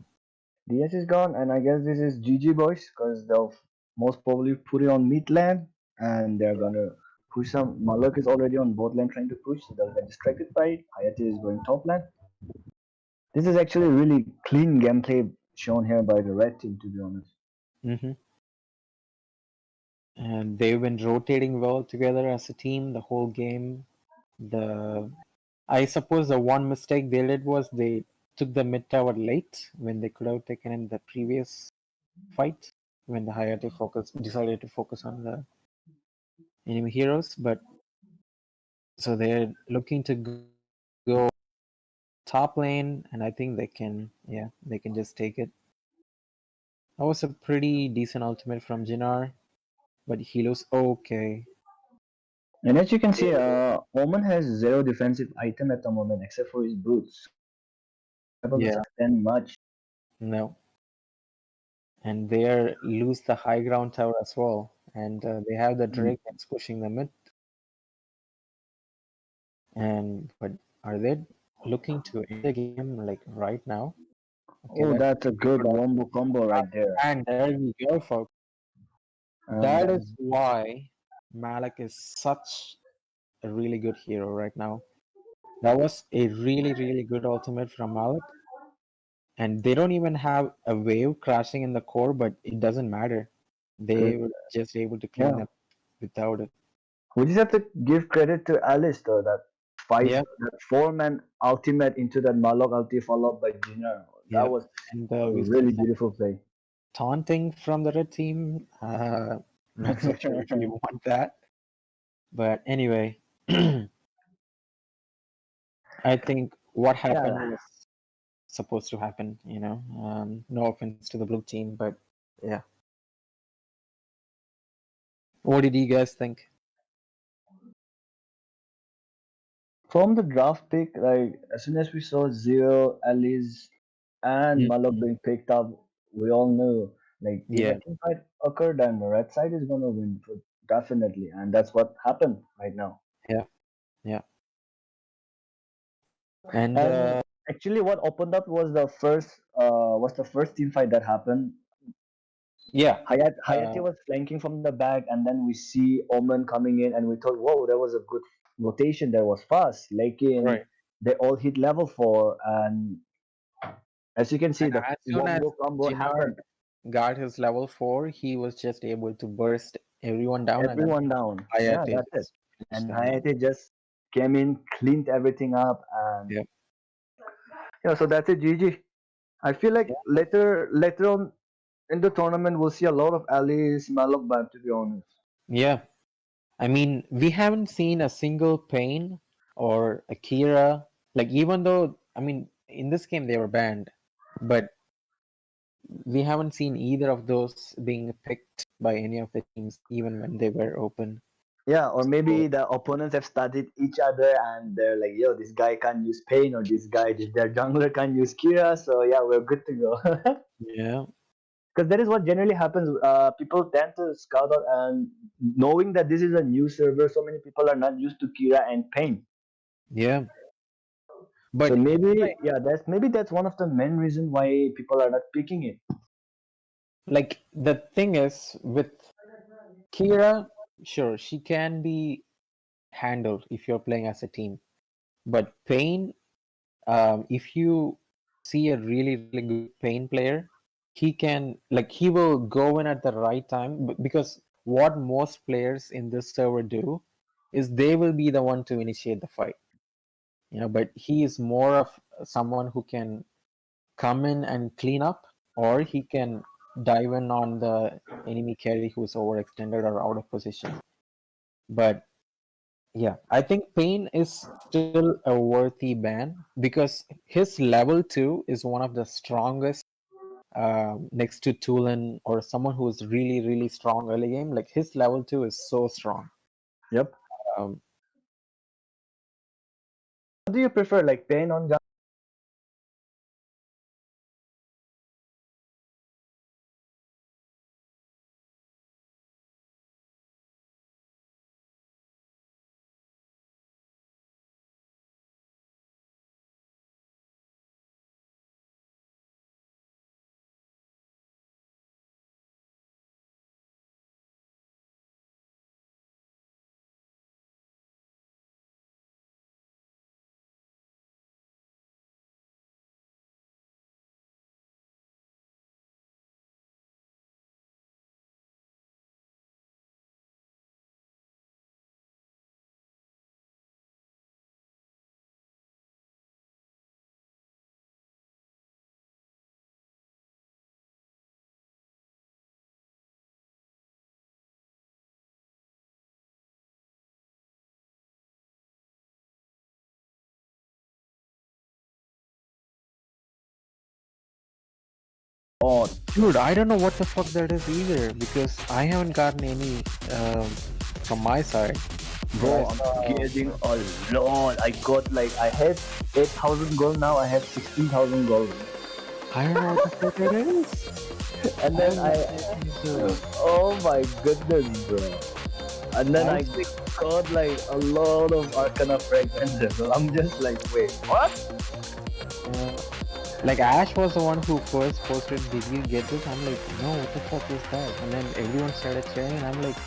DS is gone, and I guess this is GG boys, because they'll most probably put it on mid lane, and they're gonna push some. Malak is already on bot lane trying to push, so they'll get distracted by it. Hayate is going top lane. This is actually really clean gameplay shown here by the red team, to be honest. hmm and they've been rotating well together as a team the whole game. The I suppose the one mistake they did was they took the mid tower late when they could have taken in the previous fight when the Hayate decided to focus on the enemy heroes. But so they're looking to go top lane, and I think they can just take it. That was a pretty decent ultimate from Jinar, but he looks okay. And as you can see, Omen has zero defensive item at the moment except for his boots, so he's not able to Yeah, sustain much. no. And they lose the high ground tower as well. And they have the Mm. Drake that's pushing the mid. And but are they looking to end the game like right now? Okay, Oh, that's that's a good wombo combo right there. and there we go, folks. And That that, is why Malik is such a really good hero right now. That was a really, really good ultimate from Malik. And they don't even have a wave crashing in the core, but it doesn't matter. They 'cause, were just able to clean yeah, them without it. we just have to give credit to Alice though, that Yeah, that four-man ultimate into that Malok ulti followed by Jina. That yeah. was And a we saw really some beautiful play. taunting from the red team. Not so sure if we want that. But anyway, I think what happened Yeah. was supposed to happen, no offense to the blue team, but yeah. What did you guys think? From the draft pick, like as soon as we saw Zero, Alice, and Malok Mhm. being picked up, we all knew like if a Yeah, team fight occurred, then the red side is gonna win for definitely, and that's what happened right now. yeah, yeah. And And actually, what opened up was the first team fight that happened. yeah, Hayate was flanking from the back, and then we see Omen coming in, and we thought, whoa, that was a good rotation. That was fast. Like in, right. they all hit level 4, and as you can see, And the as soon as wombo combo Jinar happened. got his level 4, he was just able to burst everyone down, and then Everyone down. Yeah, Hayate that's it. just finished And them down. Hayate just came in, cleaned everything up, and Yeah, yeah, so that's it. GG. I feel like yeah, later on in the tournament, we'll see a lot of Alice Malok ban. To be honest. yeah. I mean, we haven't seen a single Pain or Akira. Like, even though, I mean, in this game they were banned, but we haven't seen either of those being picked by any of the teams, even when they were open. Yeah, or So, maybe the opponents have studied each other and they're like, yo, this guy can't use Pain, or their jungler can't use Kira, so yeah, we're good to go. yeah, Because that is what generally happens. People tend to scout out, and knowing that this is a new server, so many people are not used to Kira and Pain. yeah. So But maybe that's one of the main reason why people are not picking it. like the thing is with Kira, sure, she can be handled if you're playing as a team. But Pain, if you see a really, really good Pain player, he will go in at the right time because what most players in this server do is they will be the one to initiate the fight. But he is more of someone who can come in and clean up, or he can dive in on the enemy carry who's overextended or out of position. But yeah, I think Pain is still a worthy ban because his level 2 is one of the strongest next to Tulin or someone who is really, really strong early game. Like his level 2 is so strong. Yep. Um, What do you prefer, like Pain on god. Dude, I don't know what the fuck that is either because I haven't gotten any from my side. Bro, But I I'm getting a lot. I got like, I had 8,000 gold, now I have 16,000 gold. I don't know what the fuck that is. And then oh my goodness, bro. And then I got like a lot of Arcana fragments. So I'm just like, wait, what? Like Ash was the one who first posted, "Did you get this?" I'm like, "No, what the fuck is that?" And then everyone started sharing, and I'm like,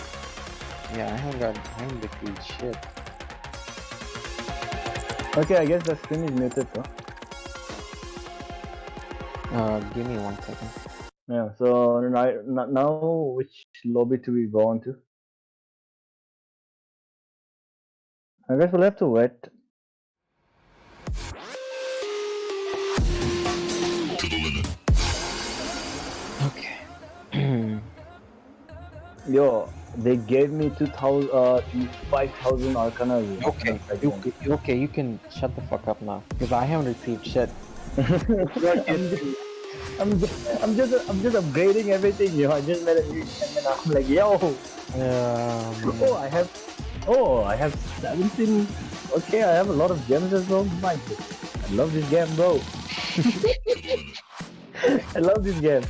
"Yeah, I haven't received shit." Okay, I guess the screen is muted, though. Give me 1 second. Yeah, so now which lobby do we go on to? I guess we'll have to wait. Okay. Yo, they gave me 5,000 Arcana. Okay, you can shut the fuck up now because I haven't received shit. I'm just upgrading everything, yo. I just made a new gem and I'm like, yo. Oh, I have 17. Okay, I have a lot of gems as well. My God. I love this game, bro. I love this game.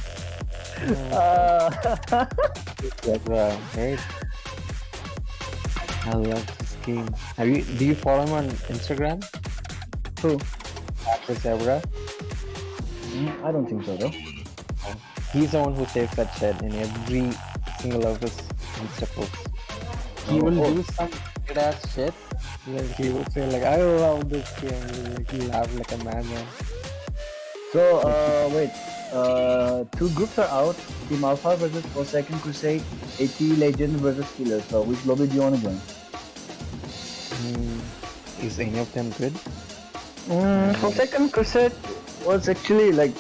Right. I love this game. Do you follow him on Instagram? Who? Atlas Evra? I don't think so, though. He's the one who says that shit in every single of his Insta posts. He will do some good ass shit. Like he would say like, "I love this game." Like he laugh like a madman. So, wait. Two groups are out. Team Alpha versus Forsaken Crusade, AT Legend versus Killer. So, which lobby do you want to join? Is any of them good? Forsaken Crusade was actually like,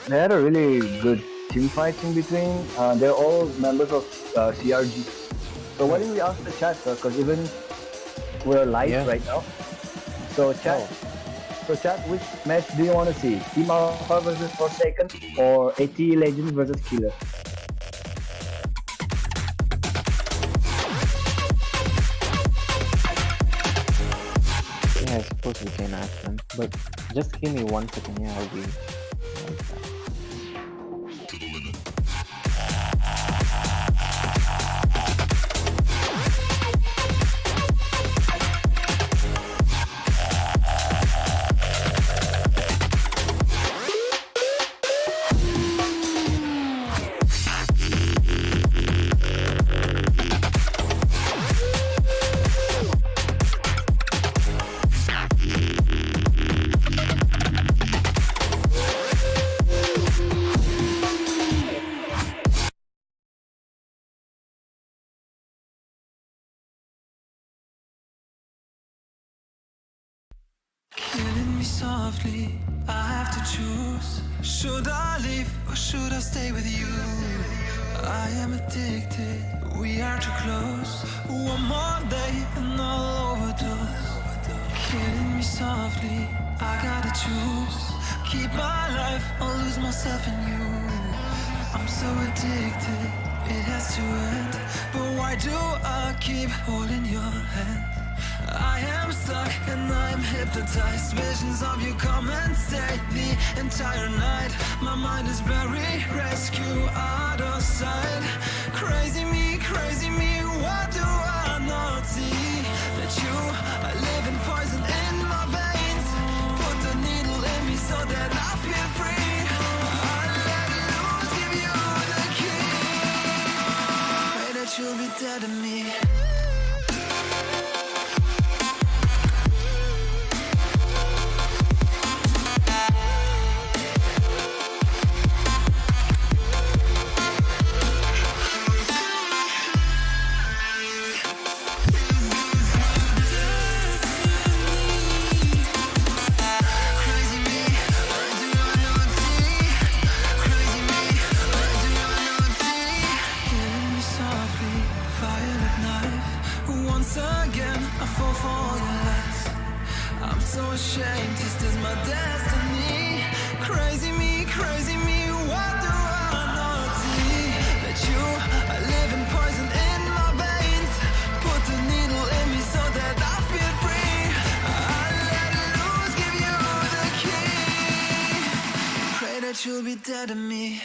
they had a really good team fight in between. They're all members of CRG. So why didn't we ask the chat, because even we're live right now. So chat, which match do you want to see? Team Alpha versus Forsaken or AT Legend versus Killer? Yeah, I suppose we can ask them, but just give me 1 second. Yeah, I'll be. Killing me softly, I have to choose. Should I leave or should I stay with you? I am addicted, we are too close. One more day and I'll overdose. Killing me softly, I gotta choose. Keep my life or lose myself in you. I'm so addicted, it has to end. But why do I keep holding your hand? I am stuck and I'm hypnotized. Visions of you come and stay the entire night. My mind is buried, rescue out of sight. Crazy me, what do I not see? That you are living poison in my veins. Put the needle in me so that I feel free. I let loose, give you the key. Pray that you'll be dead to me. enemy.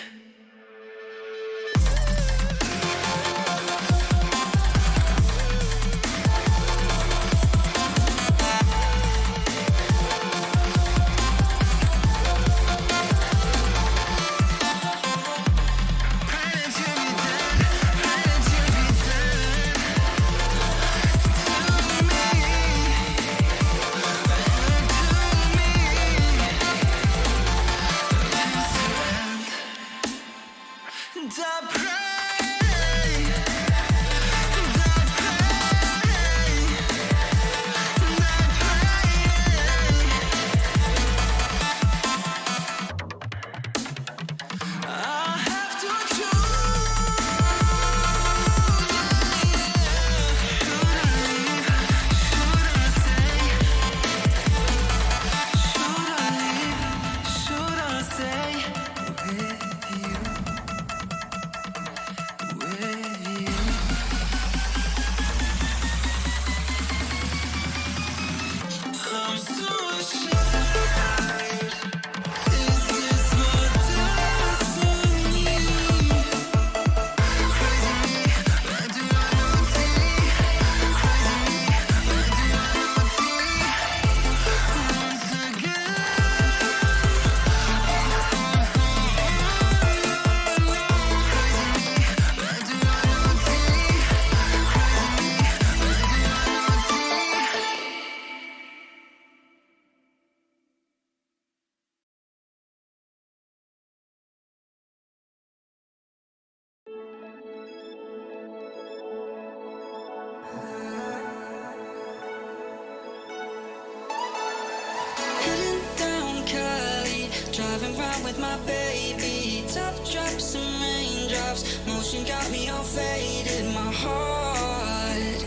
Heading down Cali, driving round with my baby. Top drops and raindrops, motion got me all faded. My heart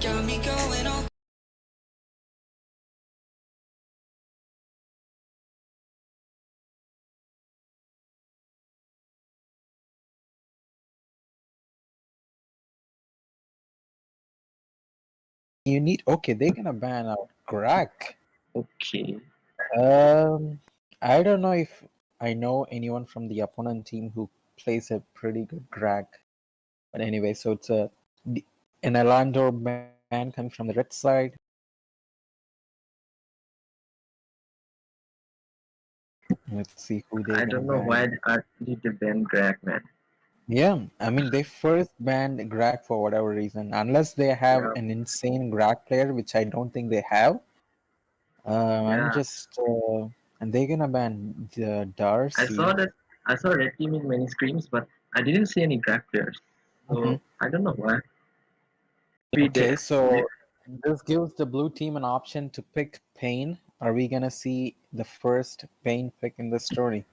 got me going all. You need okay, they're gonna ban out crack. Okay. I don't know if I know anyone from the opponent team who plays a pretty good crack. But anyway, so it's an Elandor ban coming from the red side. Let's see who they're I gonna don't know ban. why did they ban Greg, man. Yeah, I mean they first banned Greg for whatever reason, unless they have Yeah. an insane Greg player, which I don't think they have. I'm Yeah. just and they're gonna ban the Darcy. I saw Red Team in many screens, but I didn't see any Greg players. So Mhm. I don't know why. Maybe Okay, they- so this gives the blue team an option to pick Pain. Are we gonna see the first Pain pick in the story?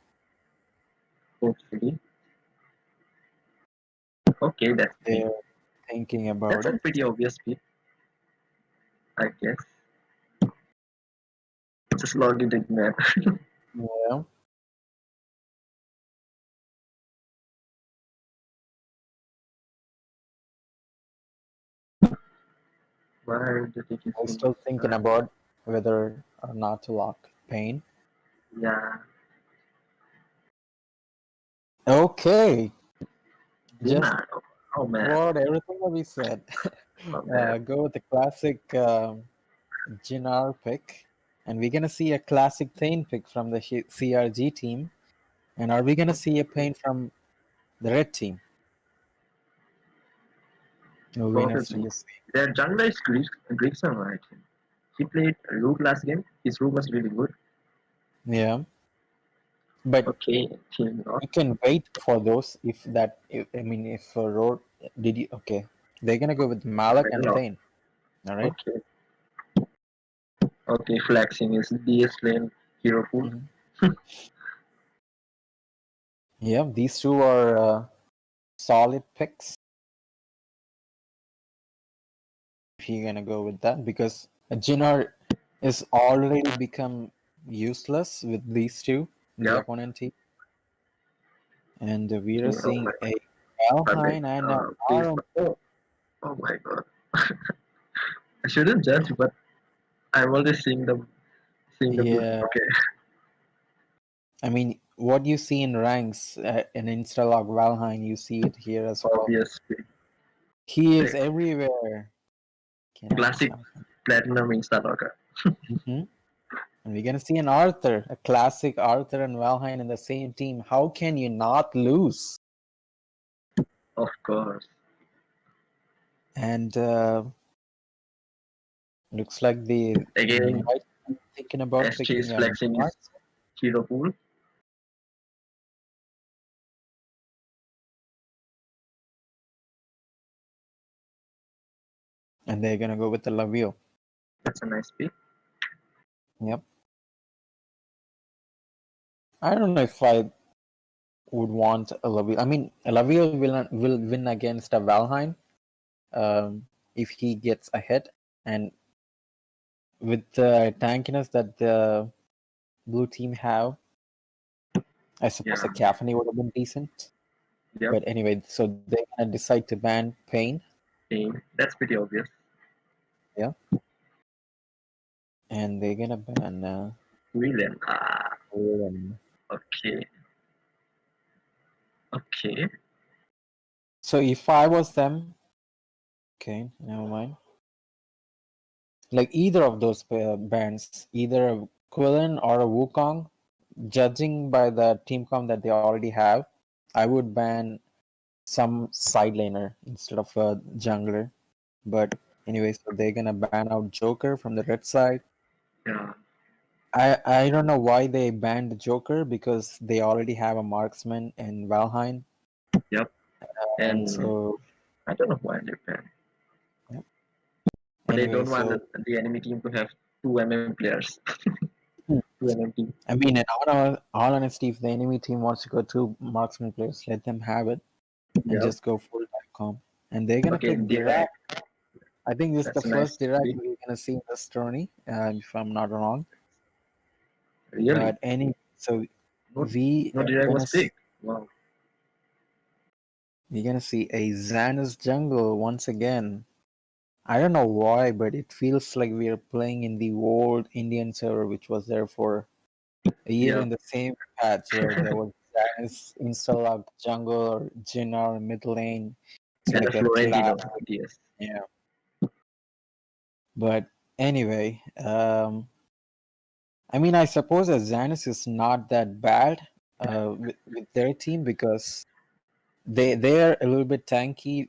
hopefully. Okay, that's They're thinking about that's a it. pretty obvious pick, I guess. Just log it in, man. Yeah. Why are they taking I'm so still much thinking time? about whether or not to lock Pain. Yeah. Okay, just Dinner. Oh man. about everything that we said. Oh man. Go with the classic Jinar pick, and we're gonna see a classic Thane pick from the CRG team. And are we gonna see a Pain from the red team? It will be interesting Probably. to see. Their jungler is Gregson, right? He played Rook last game. His Rook was really good. Yeah, but Okay, team lost. you can wait for those I mean, if Road did you okay? They're gonna go with Malak and Lost. Thane. All right. Okay. Okay, flexing is DS lane hero pool. Mhm. Yeah, these two are solid picks. If you're gonna go with that, because Jinar is already become useless with these two in the Yeah. opponent team, and we are Oh seeing my a god. Alhine and a Please. Aram. Oh my god. I shouldn't judge, but I'm already seeing them. Yeah, Okay. I mean, what you see in ranks in Instalog Valheim, you see it here as well. Obviously. He is everywhere. Can I Classic stop him? platinum Instalogger. And we're gonna see an Arthur, a classic Arthur and Valheim in the same team. How can you not lose? Of course. And looks like they Again, might be thinking about SG picking is a flexing his Mark. hero pool. And they're gonna go with the Lavio. That's a nice pick. Yep. I don't know if I would want a Lavio. I mean, a Lavio will win against a Valheim if he gets ahead, and with the tankiness that the blue team have, I suppose Yeah. a Caffney would have been decent. Yep. But anyway, so they're gonna decide to ban Pain. That's pretty obvious. And they're gonna ban William. Owen. Okay. Okay. So if I was them, okay, never mind. Like either of those bands, either a Quillen or a Wukong, judging by the team comp that they already have, I would ban some side laner instead of a jungler. But anyway, so they're gonna ban out Joker from the red side. Yeah. I don't know why they banned the Joker, because they already have a marksman in Valheim. Yep. And So I don't know why they banned. yep. But Anyway, they don't want so the enemy team to have two MM players. Hmm. 2 MM team. I mean, in all honesty, if the enemy team wants to go to marksman players, let them have it and Yep. just go full com. And they're gonna Okay, pick Dirac. Dirac. I think this is the That's a nice first Dirac pick. we're gonna see in this tourney, if I'm not wrong. Really? But so No, we no are Dirac gonna was picked. Wow. we're gonna see a Xanus jungle once again. I don't know why, but it feels like we are playing in the old Indian server, which was there for a year Yeah. in the same patch where there was Xanus, Instalog, jungle, or Jinnar, mid lane. It's And a like a Florentino. class. Yes. Yeah. But anyway, I mean, I suppose that Xanus is not that bad with their team, because they're a little bit tanky.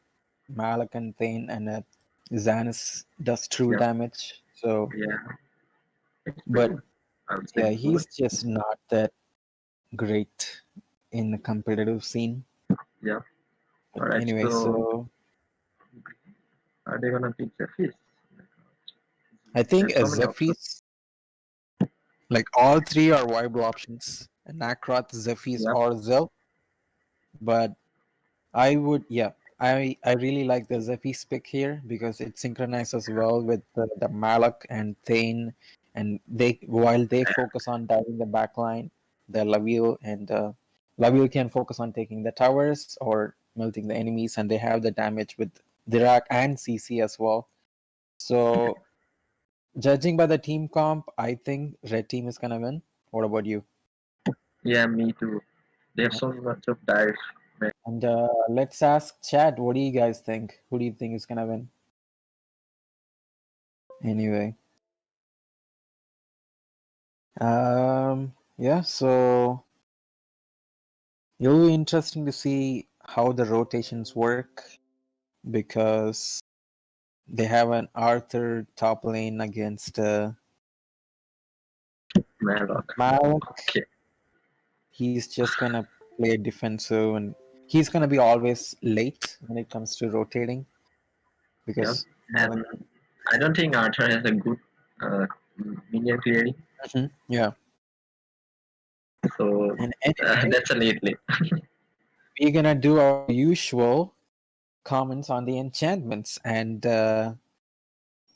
Malak and Thane and Xanus does true Yeah. damage. So, Yeah. It's pretty but good. I would say yeah, good. he's just not that great in the competitive scene. Yeah. But Alright, anyway, so are they gonna pick the fish? I think There's so many options. Zephyrs, like all three are viable options: Nakroth, Zephyrs, Yep. or Zel. But I would, yeah, I really like the Zephyrs pick here because it synchronizes well with the Malak and Thane, and while they focus on diving the backline, the Laville and Laville can focus on taking the towers or melting the enemies, and they have the damage with Dirac and CC as well. So, judging by the team comp, I think red team is gonna win. What about you? Yeah, me too. They have so much of dive. And let's ask chat. What do you guys think? Who do you think is gonna win? Anyway, yeah. So it'll be interesting to see how the rotations work, because they have an Arthur top lane against Malloc. Malak. Okay. He's just gonna play defensive, and he's gonna be always late when it comes to rotating, because Malak. And I don't think Arthur has a good minion clearing. Yeah. So And anyway, that's a late late. we're gonna do our usual comments on the enchantments, and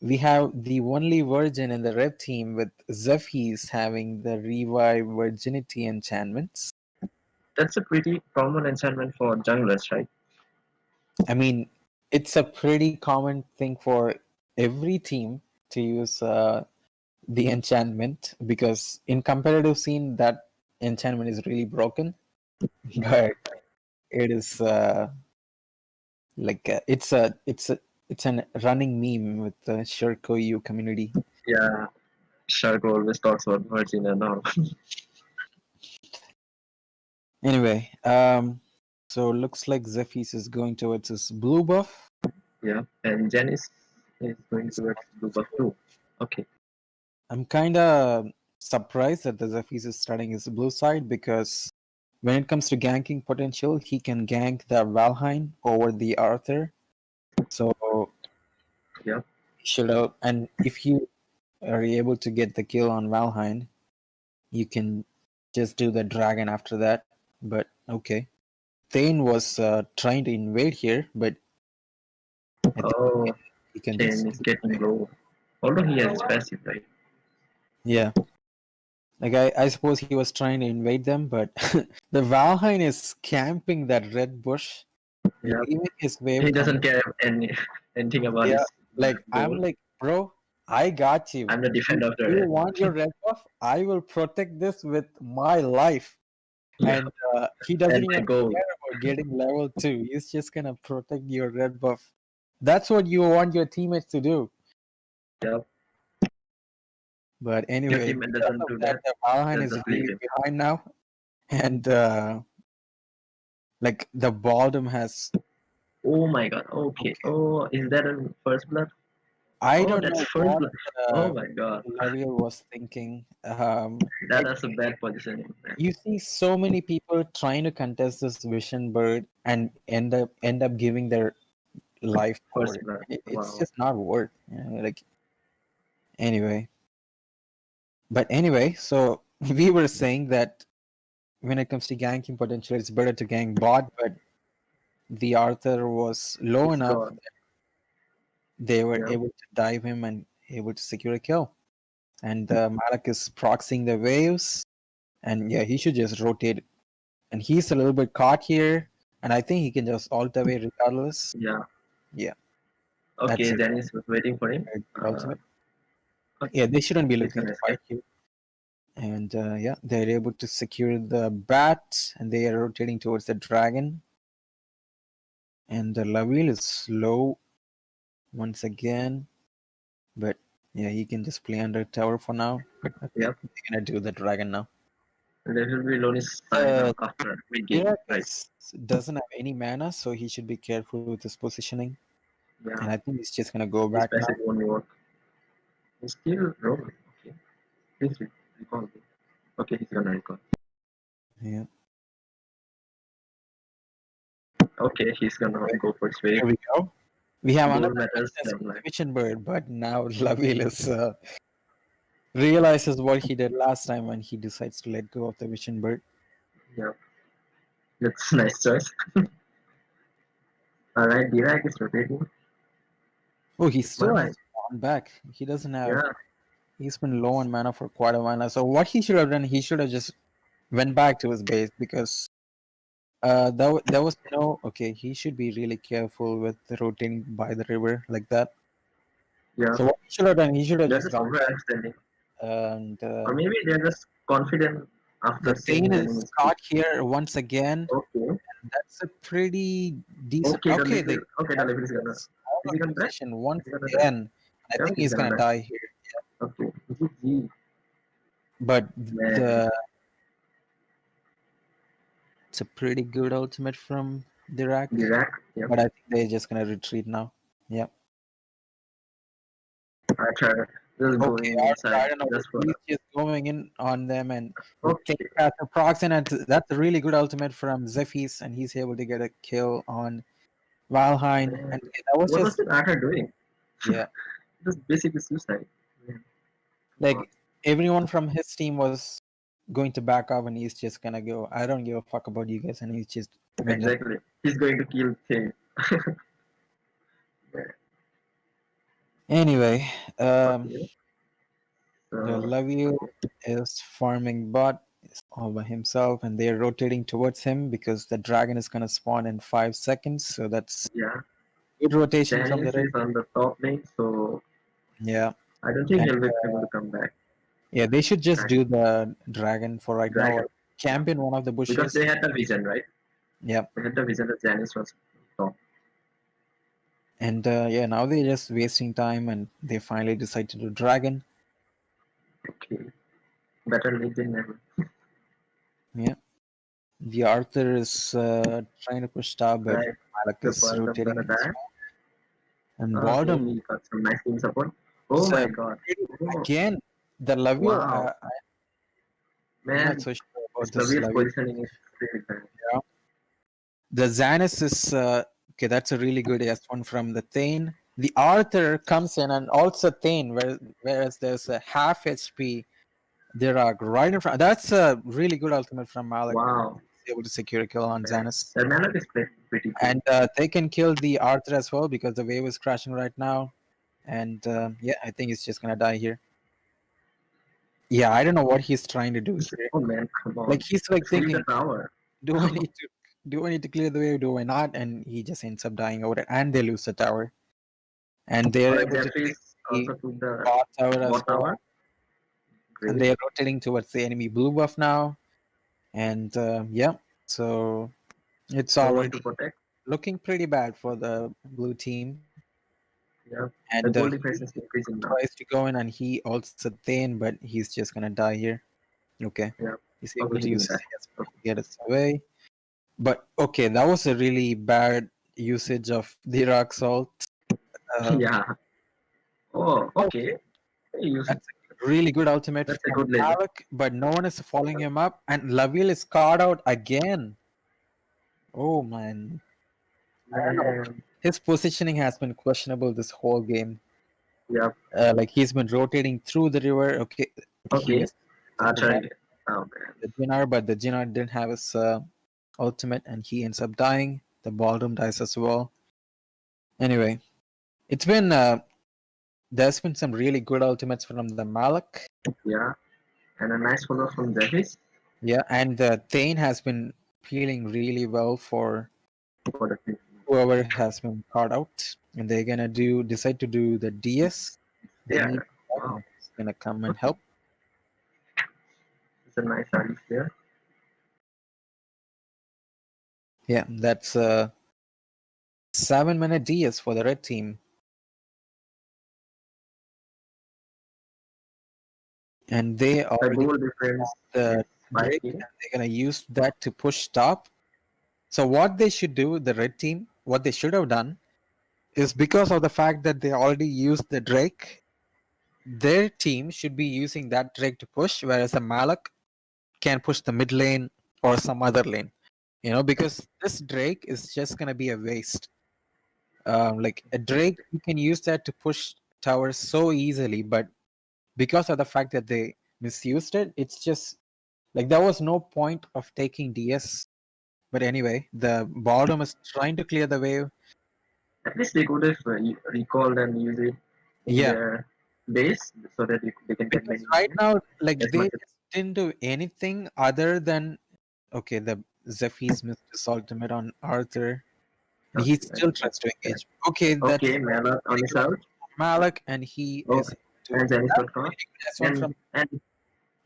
we have the only virgin in the red team with Zephyrs having the revive virginity enchantments. That's a pretty common enchantment for junglers, right? I mean, it's a pretty common thing for every team to use the enchantment, because in competitive scene that enchantment is really broken, but it is like it's an running meme with the Shirkoyu community. Yeah, Shark always talks about Virgin and all. Anyway, so looks like Zephys is going towards his blue buff. Yeah, and Janice is going towards blue buff too. Okay. I'm kind of surprised that the Zephys is starting his blue side because when it comes to ganking potential, he can gank the Valheim over the Arthur. So Yeah. should have, and if you are able to get the kill on Valheim, you can just do the dragon after that. But okay, Thane was trying to invade here, but I think Oh, he can Chain just is getting low. Although he has his passive, right? yeah. Like I suppose he was trying to invade them, but the Valheim is camping that red bush, Yeah. leaving his wave He doesn't care anything about Yeah, his like I'm goal. like, bro, I got you. I'm the defender of the You red. want your red buff? I will protect this with my life. Yeah. And he doesn't And my even goal. care about getting level 2. He's just gonna protect your red buff. That's what you want your teammates to do. Yeah. But Your anyway, teammate because doesn't of do that, that, the Valheim then is just leave really him. behind now. And like the bottom has Oh my god. Okay. Oh, is that a first blood? I Oh, don't that's know first what blood. Oh my god. Lauriel was thinking. That Like is a bad position. you see so many people trying to contest this vision bird and end up giving their life for First it. blood. It's Wow. just not worth, like anyway. But anyway, so we were saying that when it comes to ganking potential, it's better to gank bot, but the Arthur was low It's enough gone. they were Yeah. able to dive him and able to secure a kill. And Malak is proxying the waves, and yeah, he should just rotate. And he's a little bit caught here, and I think he can just ult away regardless. Yeah. Yeah, that's Okay, a Janice was waiting for him. very good ultimate. Okay. Yeah, they shouldn't be He's looking gonna to escape. fight here. And yeah, they're able to secure the bat, and they are rotating towards the dragon. And the Laville is low once again, but yeah, he can just play under tower for now. Okay, Yep. they're gonna do the dragon now. There will be Lonis sign up after we game, right? Doesn't have any mana, so he should be careful with his positioning. And Yeah. I think he's just gonna go His back now. passive won't work. He's still rolling. Okay. Please recall me. Okay, he's gonna recall. Yeah. Okay, he's gonna go for his wave. Here we go. We have Gold another medals contest done with like Vision Bird, but now Laville is realizes what he did last time when he decides to let go of the Vision Bird. yeah. That's a nice choice. Alright, Dirac is rotating. Oh, he It's my still line. has gone back. He doesn't have. Yeah. He's been low on mana for quite a while now. So what he should have done, he should have just went back to his base because there was no. Okay, he should be really careful with rotating by the river like that. Yeah. So what he should have done, he should have That just is gone back overextending. and. Or maybe they're just confident after The seeing Thane the is enemies. caught here once again. Okay. That's a pretty decent. Okay, Okay, the level is gonna. out Is he of gonna die? position once Is he gonna die? again. I Yep, think he's he's gonna gonna die. die here. Okay. GG. But Man. it's a pretty good ultimate from Dirac. Dirac. Yeah. But I think they're just gonna retreat now. Yeah. I try just Okay, going I inside don't know. just for He's just going in on them and okay. taking out the procs, and that's a really good ultimate from Zephys, and he's able to get a kill on Valheim. Man. And that was What was just the Arthur doing? yeah. Just basically suicide. Man. Like everyone from his team was going to back up, and he's just gonna go. I don't give a fuck about you guys, and he's just went in. Exactly. He's going to kill Thane. Anyway, Okay. the So Lavio is farming bot all by himself, and they're rotating towards him because the dragon is gonna spawn in 5 seconds. So that's yeah. good rotation from Janice the is on the top lane, so yeah. I don't think And, he'll be able to come back. yeah, they should just do the dragon for right now. Dragon. camp in one of the Because bushes. they had the vision, right? Yep. They had the vision that Janice was top. And yeah, now they're just wasting time, and they finally decide to do dragon. Okay. Better late than never. Yeah. The Arthur is trying to push top, but Right. Malak The is bottom rotating. gonna die. And Okay, bottom, he got some nice team support. Oh it's, my god. Oh, again, the Lavio. wow. I'm not Man, so sure this about this Lavier's Lavio. positioning is really bad. The Xanis is okay. That's a really good S1 from the Thane. The Arthur comes in, and also Thane, whereas there's a half HP. There are right in front. That's a really good ultimate from Malik. Wow. He's able to secure a kill on Xanis. That Malak is pretty good. And they can kill the Arthur as well because the wave is crashing right now. And yeah, I think he's just gonna die here. Yeah, I don't know what he's trying to do here. Oh man, come on. Like he's like Just leave thinking, the tower. do I need to clear the wave? Do I not? And he just ends up dying over it, and they lose the tower. And they're Alright, able to Jeffries take the also took the bot tower as bot well. tower. And Great. they're rotating towards the enemy blue buff now. And yeah, so it's No one already to protect. looking pretty bad for the blue team. Yeah. And The goal he difference is increasing now. tries to go in, and he also Thane, but he's just gonna die here. Okay, Yeah. he's How able will to he do use his that? CSP to get us away. But okay, that was a really bad usage of the rock salt. Yeah. Oh, okay. Hey, you That's a really good ultimate That's a from good laser. Alec, but no one is following him up, and Laville is caught out again. Oh man, Man. his positioning has been questionable this whole game. Yeah. Like he's been rotating through the river. Okay, he Okay. missed Archery. Oh man. the Jinar, but the Jinar didn't have his ultimate, and he ends up dying. The ballroom dies as well. Anyway, it's been there's been some really good ultimates from the Malak. Yeah. And a nice follow from Jeffries Yeah, and the Thane has been healing really well for for the team. whoever has been caught out, and they're gonna decide to do the DS. They Yeah. need Wow. who's gonna come and help. It's a nice rally there. Yeah, that's a 7-minute DS for the red team. And they The already goal difference the is Drake, 5K. and they're gonna use that to push top. So what they should do, the red team, what they should have done is because of the fact that they already used the Drake, their team should be using that Drake to push, whereas the Malak can push the mid lane or some other lane. You know, because this Drake is just gonna be a waste. Like a Drake, you can use that to push towers so easily, but because of the fact that they misused it, it's just like there was no point of taking DS. But anyway, the bottom is trying to clear the wave. At least they could have recalled and used it in Yeah, their base so that they can get because many right minions. now, like As they much as just didn't do anything other than okay, the Zephyr's missed his ultimate on Arthur. And he still tries to engage. Okay, that's okay, Malak on his out. Malak, and he Oh, is and Janice got caught. that's one from. And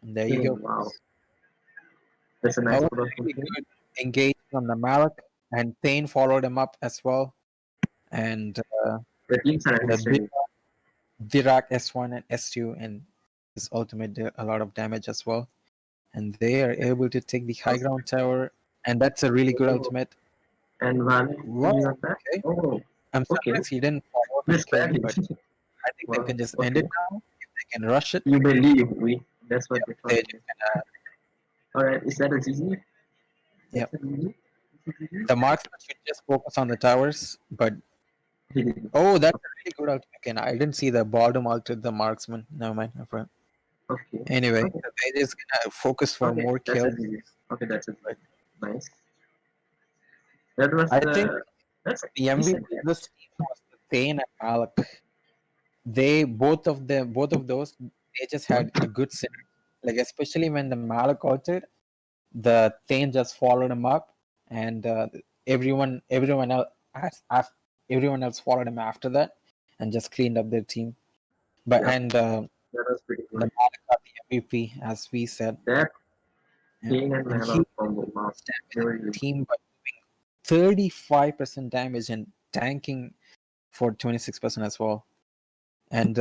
And there you go. wow. That's a That nice was follow a from really him. good engage from the Malak, and Thane followed him up as well. And The teams are the understanding. Dirac S1 and S2, and his ultimate did a lot of damage as well. And they are able to take the high ground tower, and that's a really good ultimate. And one Wow, on that. okay. Oh, I'm okay. surprised he didn't follow up and This kill bad. him, but I think they Wow, can just okay. end it now if they can rush it. You believe we. That's what they They thought. just gonna, Alright, is that a GG? Yep. That's a GG? the marksman should just focus on the towers, but He did. oh, that's a really good ultimate. Again, I didn't see the bottom ulted the marksman. Never mind. I forgot. Okay. Anyway, Okay. they just gonna focus for Okay, more that's a kills. GG. Okay, that's a GG. Nice. That was I think that's a the MVP decent of this team was the Thane and Malak. They both of those they just had a good synergy. Like especially when the Malak ulted, the Thane just followed him up, and everyone else followed him after that, and just cleaned up their team. But Yeah. and That was pretty the good. Malak got the MVP, as we said. That Yeah. Kane and And Mana he combo. Wow. damaging Very the team by doing 35% damage and tanking for 26% as well. And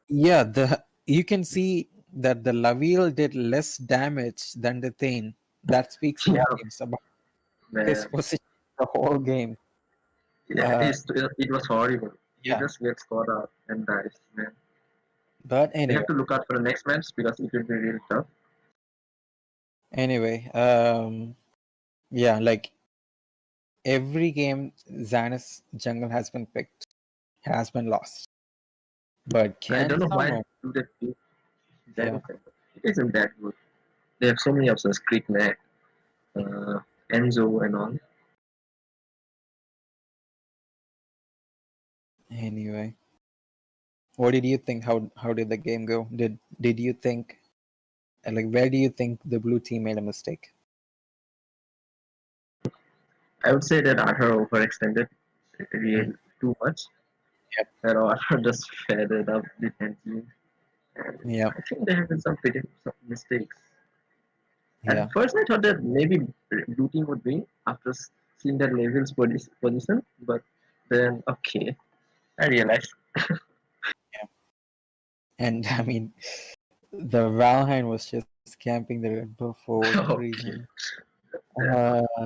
yeah, the you can see that the Laville did less damage than the Thane. That speaks yeah, volumes about his man. position the whole game. Yeah, Uh, it was horrible. He yeah, just gets caught up and dies, man. but We anyway, have to look out for the next match because it will be really tough. anyway, yeah, like every game, Zanis jungle has been picked, has been lost, but I can don't know why someone, do they pick yeah, Zenith. It isn't that good. They have so many options, Creekneck, Enzo and all. anyway. What did you think? How did the game go? Did you think like where do you think the blue team made a mistake? I would say that Arthur overextended really too much. Yep. And Arthur just fed it up defensively. And Yep. I think there have been some mistakes. Yeah. And first I thought that maybe blue team would win after seeing that Level's position, but then okay, I realized. Yeah. And I mean, the Valheim was just camping the Red Bull for whatever okay, reason. yeah. Uh,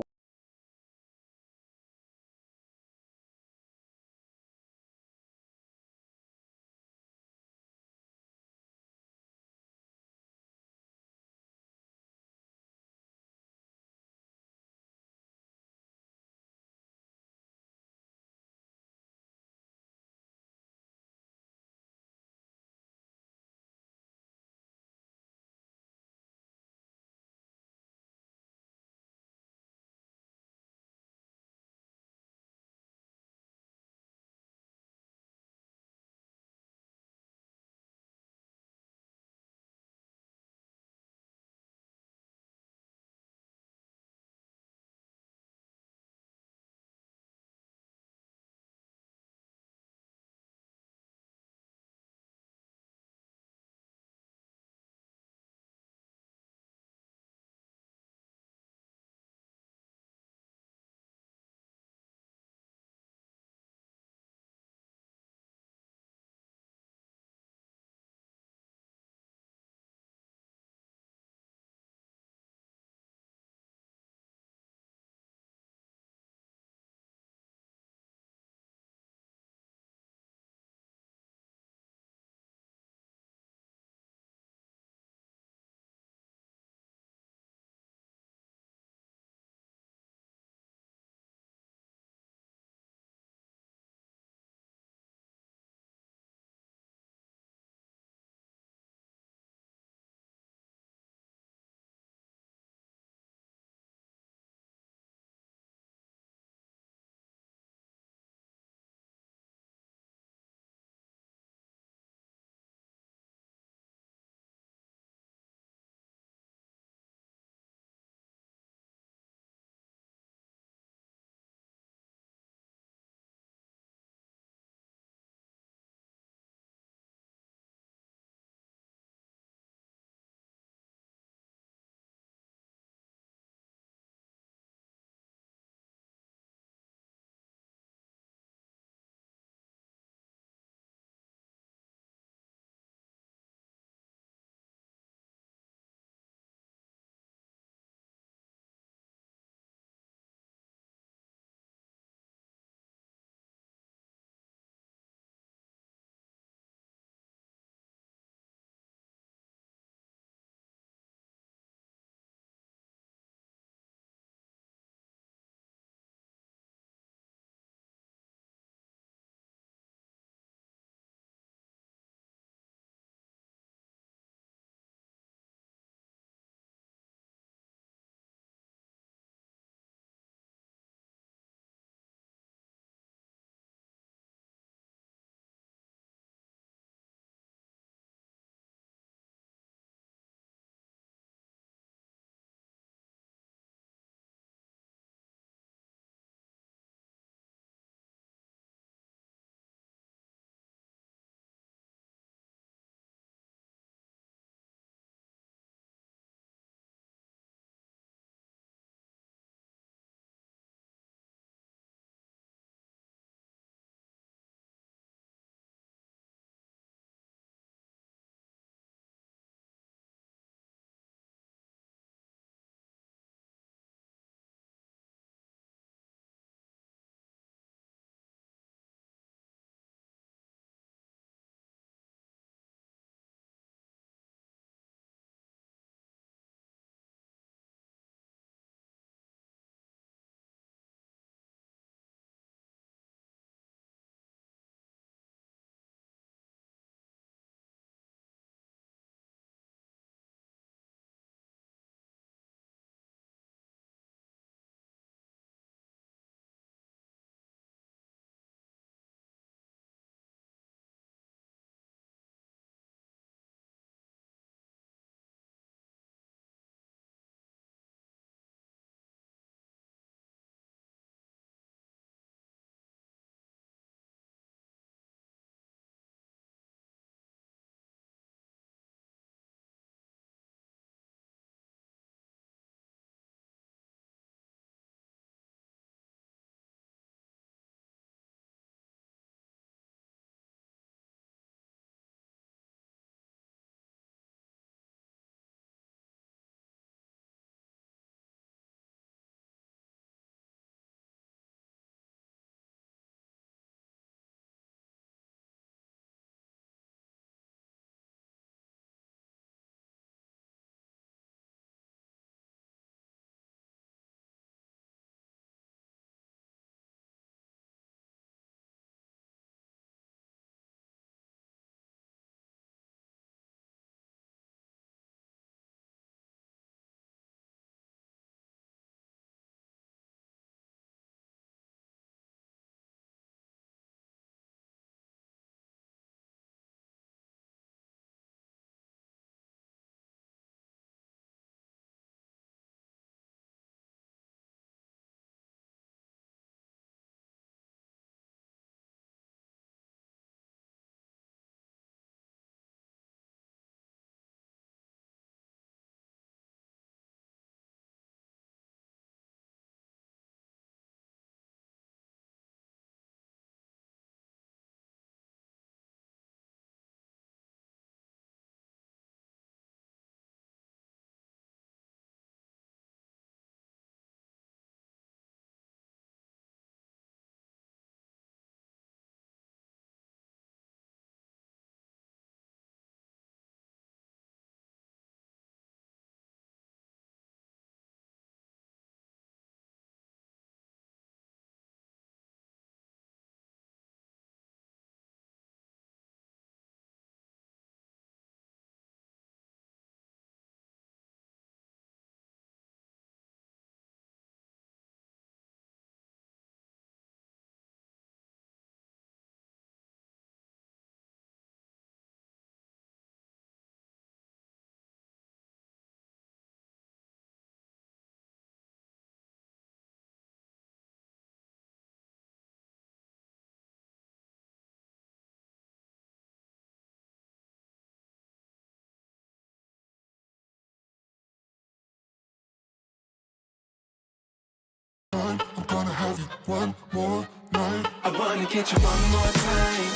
one more night. I wanna get you one more time.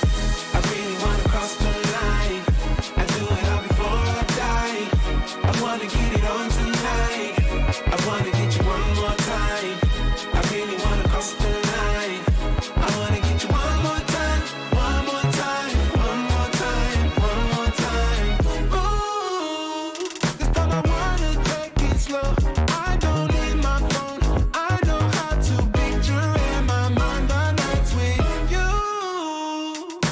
I really wanna cross the line. I do it all before I die. I wanna get it on tonight. I wanna get you one more time. I really wanna cross the line. I wanna get you one more time, one more time, one more time, one more time. Ooh, this time I wanna take it slow. I don't need my phone. I know how to picture in my mind the nights with you.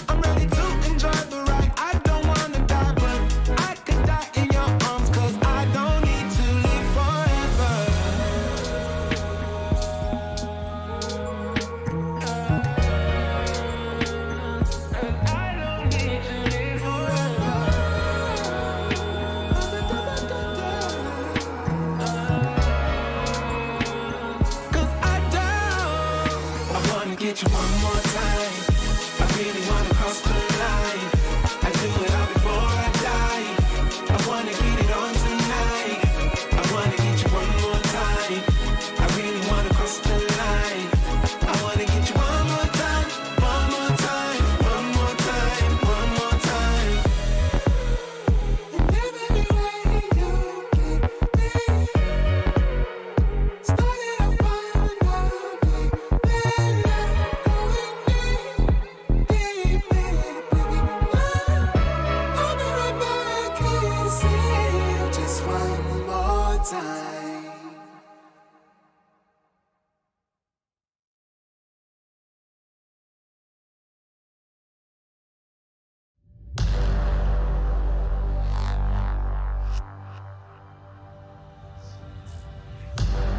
I'm ready to enjoy the ride. I don't wanna die, but I could die in your arms, 'cause I don't need to live forever. I don't need to live forever. 'Cause I don't. I wanna get you one more time. I really wanna cross the line. I do it all before I die. I wanna get it on tonight. I wanna get you one more time. I really wanna cross the line. I wanna get you one more time, one more time, one more time, one more time. And every way you keep me started a fire now, then left going deep, deep in a love. I'll be right back here to see you just one more time.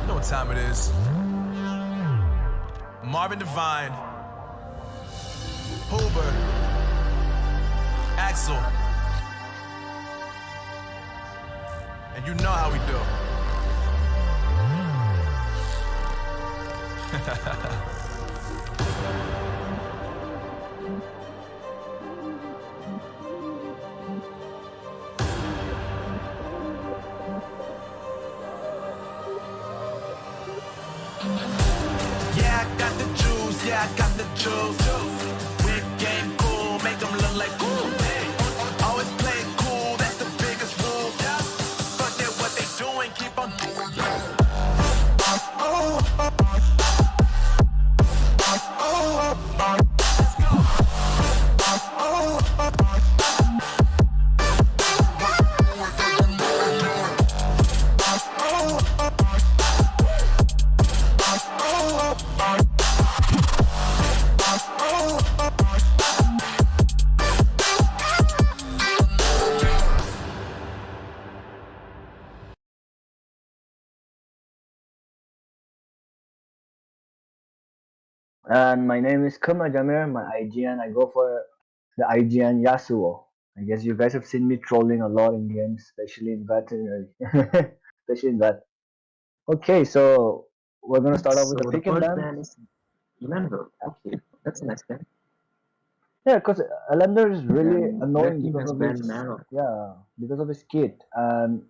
You know what time it is. Marvin Devine, Huber, Axel. And you know how we do. Yeah, I got the juice, yeah, I got the juice. Whip game cool, make them look like cool. Always play cool, that's the biggest rule. Forget what they doing, keep on doing. And my name is Kuma Jamir. My IGN, I go for the IGN Yasuo. I guess you guys have seen me trolling a lot in games, especially in veterinary. Especially in that. Okay, so we're gonna start off So with the the pick and first ban. band is Emmanuel. Okay, that's a nice band. Yeah, because Alander is really Then red annoying team because has of banned his Marrow. because of his kit and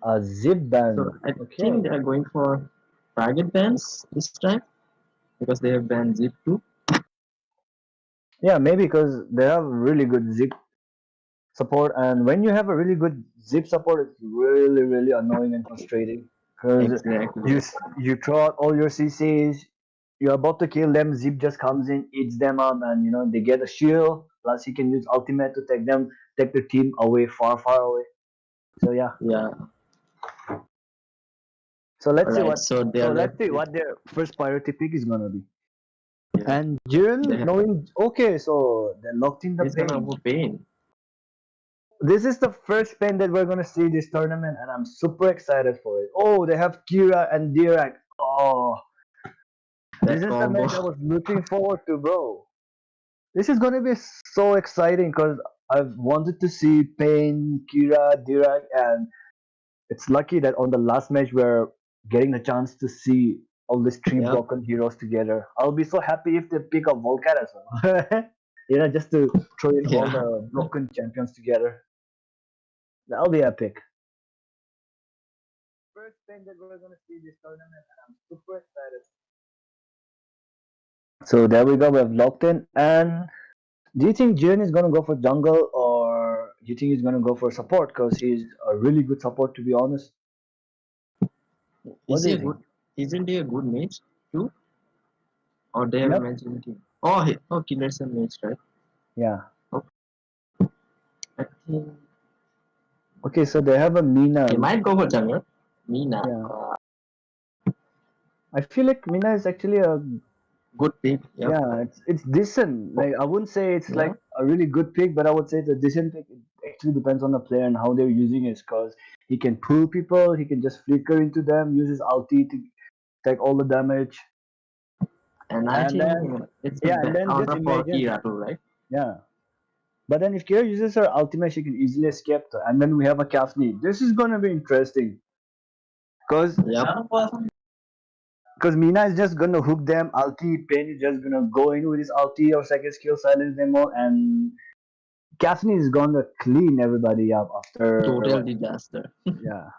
a zip So ban. I think Okay, they are going for target bans this time because they have banned Zip too. yeah, maybe because they have really good zip support, and when you have a really good zip support, it's really annoying and frustrating because Exactly. you throw out all your CCs, you're about to kill them, zip just comes in, eats them up, and they get a shield. Plus, he can use ultimate to take the team away, far away. So yeah. Yeah. So let's see Alright. what. So they So are let's left see with what their first priority pick is gonna be. yeah. And They Jiren have, knowing okay, so they're locked in the he's gonna pain. have pain. This is the first pain that we're gonna see this tournament, and I'm super excited for it. Oh, they have Kira and Dirac. Oh, this That is the combo. match I was looking forward to, bro. This is gonna be so exciting because I've wanted to see Pain, Kira, Dirac, and it's lucky that on the last match we're getting the chance to see all these three Yep. broken heroes together. I'll be so happy if they pick up Volcat as well. Just to throw in all Yeah. the broken champions together. That'll be epic. First thing that we're gonna see this tournament, and I'm super excited. So there we go. We have locked in. And do you think Jiren is gonna go for jungle, or do you think he's gonna go for support? Because he's a really good support, to be honest. What Is do he you a think? good? Isn't he a good mage too? Or they have a Yep. match in team? Oh, Killer's a mage, right? Yeah. Okay. I think Okay. So they have a Mina. he might go for jungle. Mina, Yeah. I feel like Mina is actually a good pick. Yep. yeah. It's decent. Like I wouldn't say it's Yeah. like a really good pick, but I would say it's a decent pick. It actually depends on the player and how they're using it. Because he can pull people, he can just flicker into them, use his ulti to take all the damage, And I and then think it's a yeah, and then just counter for imagine Kira too, right? yeah. But then if Kira uses her ultimate, she can easily escape. And then we have a Kafni. This is gonna be interesting. Cause Yep. Because Mina is just gonna hook them. Ulti Pain is just gonna go in with his ulti or second skill, silence them all, and Kafni is gonna clean everybody up after Total what? disaster. Yeah.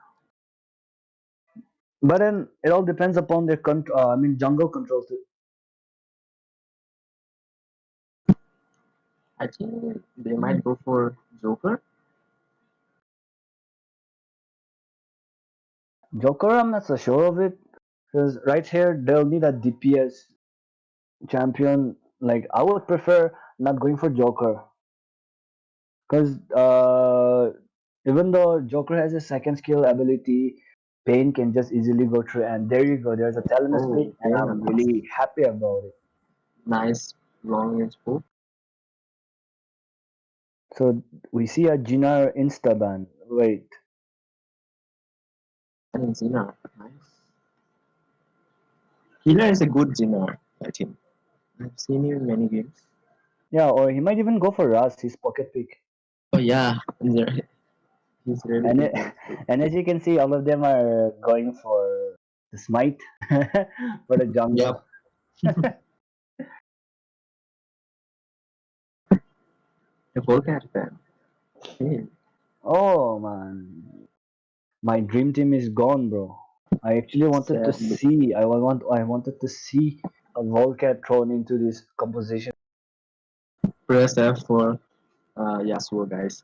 But then it all depends upon their control. I mean, jungle control too. I think they might go for Joker. Joker, I'm not so sure of it. Because right here, they'll need a DPS champion. Like, I would prefer not going for Joker. Because even though Joker has a second skill ability, Pain can just easily go through. And there you go. There's a Telemus pick, Oh, and fair I'm enough. really happy about it. Nice long range poke. So we see a Jinar insta ban. Wait, And Zina. Nice. Killer is a good Zina, I think. I've seen him in many games. yeah, or he might even go for Ras, his pocket pick. Oh yeah, he's really And good. it, and as you can see, all of them are going for the smite for the jungle. Yep. A Volcat fan. Okay. Oh man, my dream team is gone, bro. I actually wanted to Sadly. see. I wanted to see a Volcat thrown into this composition. Press F for Yasuo, guys.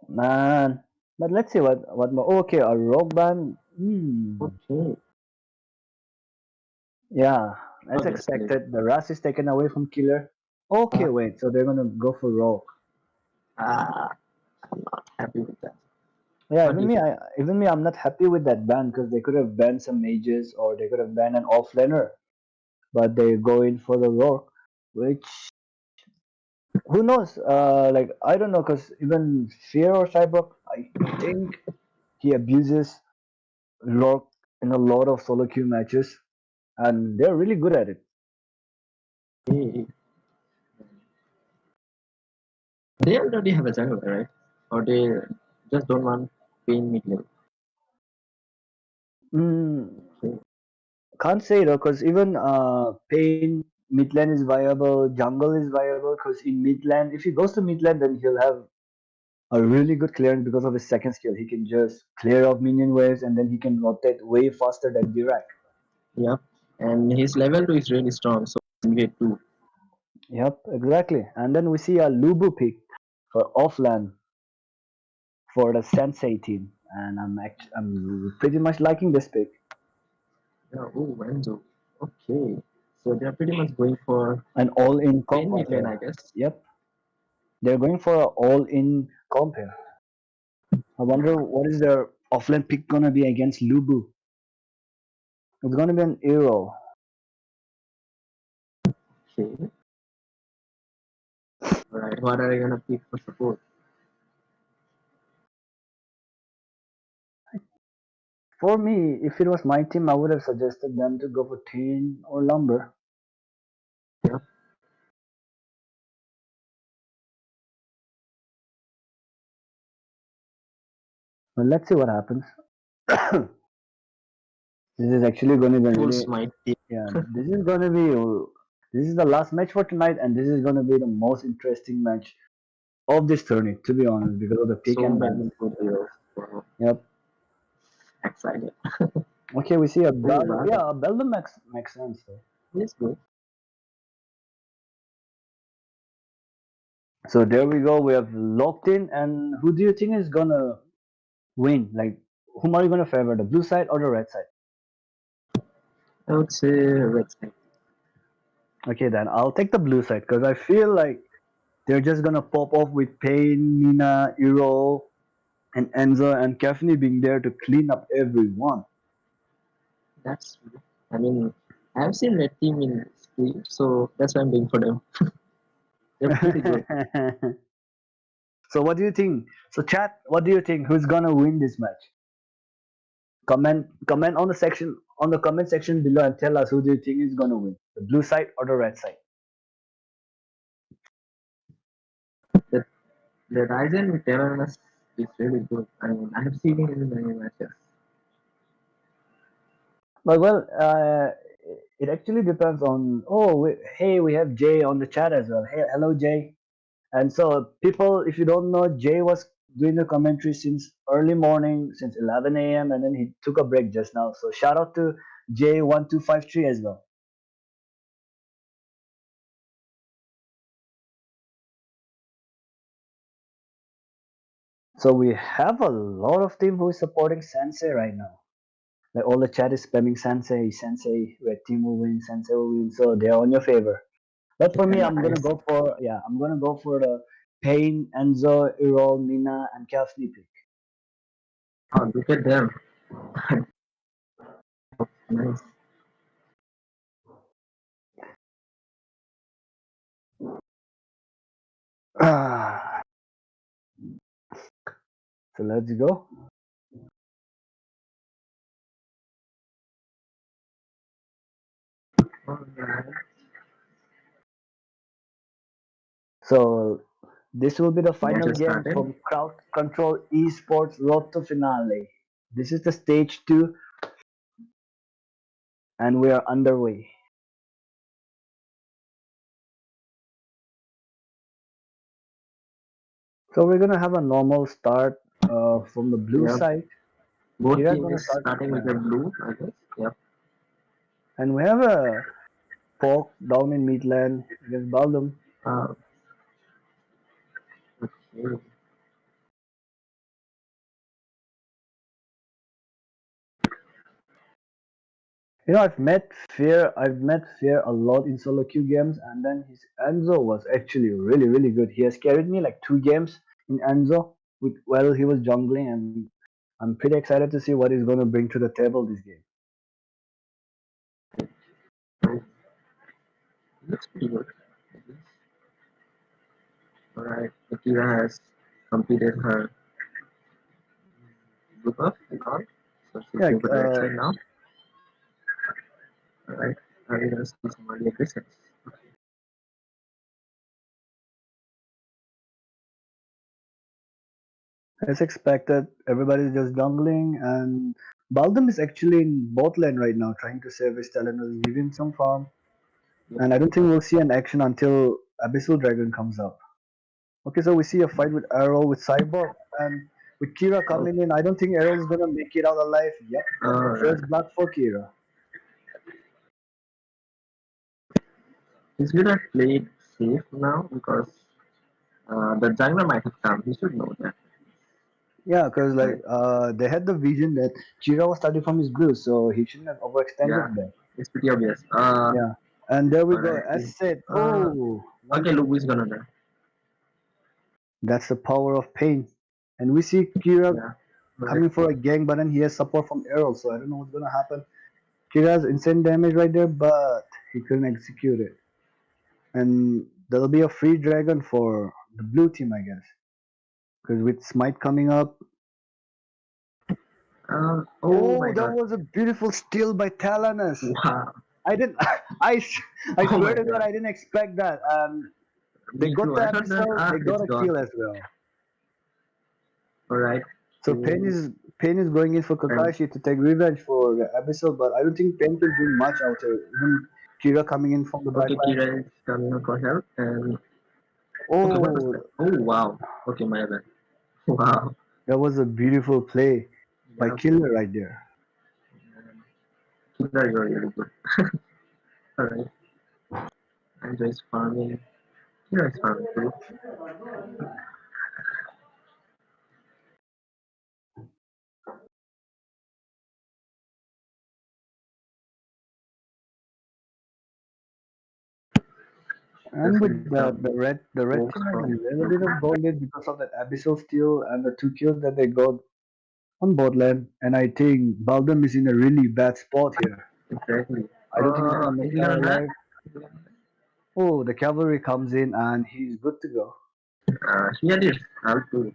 Man, but let's see what more. Okay, a rogue band. Okay. Yeah, as Obviously. expected. The Ras is taken away from Killer. Okay, wait. So they're gonna go for rogue. I'm not happy with that. Yeah, What do you think? even me, I'm not happy with that ban because they could have banned some mages or they could have banned an offlaner, but they go in for the rogue, which who knows? Like I don't know, because even Fear or Cyborg, I think he abuses rogue in a lot of solo queue matches, and they're really good at it. Hey, they already have a jungle, right? Or they just don't want pain mid lane. Mm, Okay. can't say though, because even Pain mid lane is viable, jungle is viable, because in mid lane, if he goes to mid lane, then he'll have a really good clearance because of his second skill. He can just clear off minion waves and then he can rotate way faster than Dirac. Yep. And his level 2 is really strong, so invade 2. Yep, exactly. And then we see a Lubu pick for offline for the Sensei team, and I'm pretty much liking this pick. Yeah, oh, Enzo. Okay. So they're pretty much going for An all-in pain comp mid lane, here. I guess. Yep, they're going for an all-in comp here. I wonder what is their offline pick gonna be against Lubu. It's gonna be an hero. Okay. Alright, what are you gonna pick for support? For me, if it was my team, I would have suggested them to go for Tin or Lumber. Yep. Well, let's see what happens. This is actually going to be Full really, smite team. yeah. This is going to be, this is the last match for tonight, and this is going to be the most interesting match of this tourney, to be honest, because of the pick So and bans. many good heroes. Wow. Yep. Excited. Okay, we see a Oh bell. wow, Yeah, a Beldam makes sense though. yes, good. So there we go. We have locked in, and who do you think is gonna win? Like, whom are you gonna favor, the blue side or the red side? I would say red side. Okay, then I'll take the blue side because I feel like they're just gonna pop off with Payne, Mina, Iro, and Enzo and Kefni being there to clean up everyone. That's true. I mean, I've seen red team in split, so that's why I'm going for them. They're pretty good. So what do you think? So chat, what do you think? Who's gonna win this match? Comment on the comment section below and tell us who do you think is gonna win, the blue side or the red side. The the Ryzen with Terranus is really good. I mean, I have seen it in many matches. Well, it actually depends on. Oh, hey, we have Jay on the chat as well. Hey, hello Jay. And so, people, if you don't know, Jay was doing the commentary since early morning, since 11 a.m., and then he took a break just now. So, shout out to Jay1253 as well. So, we have a lot of team who is supporting Sensei right now. Like, all the chat is spamming Sensei, red team will win, Sensei will win. So, they're on your favor. But for me, Nice. I'm gonna go for the Payne, Enzo, Errol, Mina, and Kafni pick. Oh, look at them. Nice. Ah, so let's go. Alright. So this will be the Match final is game started. from Crowd Control Esports Road to Finale. This is the stage 2 and we are underway. So we're gonna have a normal start from the blue Yep. side. Both Kira's team gonna is start, starting with yeah. the blue, I guess. Yep. And we have a Pork down in Midland against Baldum. Uh, okay. You know, I've met Fear a lot in solo queue games, and then his Enzo was actually really, really good. He has carried me like 2 games in Enzo while he was jungling, and I'm pretty excited to see what he's going to bring to the table this game. So, looks pretty good. I guess. Alright. Akira has completed her group up and all. So she's Yeah, going for the red side now. Alright. We're gonna see some early aggressions. as expected, everybody's just jungling, and Baldum is actually in bot lane right now, trying to save his talent and give him some farm. Yep. And I don't think we'll see an action until Abyssal Dragon comes up. Okay, so we see a fight with Errol, with Cyborg, and with Kira Oh, coming in. I don't think Errol's gonna make it out alive. Yep, alright. first blood for Kira. He's gonna play it safe now because the jungler might have come. He should know that. Yeah, because like Right. they had the vision that Kira was starting from his blue, so he shouldn't have Yeah. overextended there. It's pretty obvious. Yeah, and there we go. Alright. As said, Uh, oh, one okay, Lubu is gonna die. that's the power of pain. And we see Kira Yeah. Alright. coming for a gang, but then he has support from Errol, so I don't know what's gonna happen. Kira's insane damage right there, but he couldn't execute it. And there'll be a free dragon for the blue team, I guess. Because with Smite coming up, Oh oh, my that god. was a beautiful steal by Talanus. Wow. I didn't, I, I Oh swear my to God, god. I didn't expect that. They Me got too. the I thought that episode, they got it's a gone. kill as well. Alright. So Pain is going in for And Kakashi to take revenge for the episode, but I don't think Pain can do much out here. Even Kira coming in from the okay, backline. Kira is coming up for help. And okay, what was Oh, that? Oh wow. Okay, my bad. Wow. that was a beautiful play by Yeah. Killer right there. Kinder, you're really good. Alright. I'm just farming. Kinder is farming too. And Just with need the, some the red oaks team has a from little bit of gold lead because of that abyssal steal and the 2 kills that they got on bot lane. And I think Baldum is in a really bad spot here. exactly. I don't think he's gonna make Is it he out gonna die? alive. Oh, the cavalry comes in and he's good to go. Here it is. I'll do it.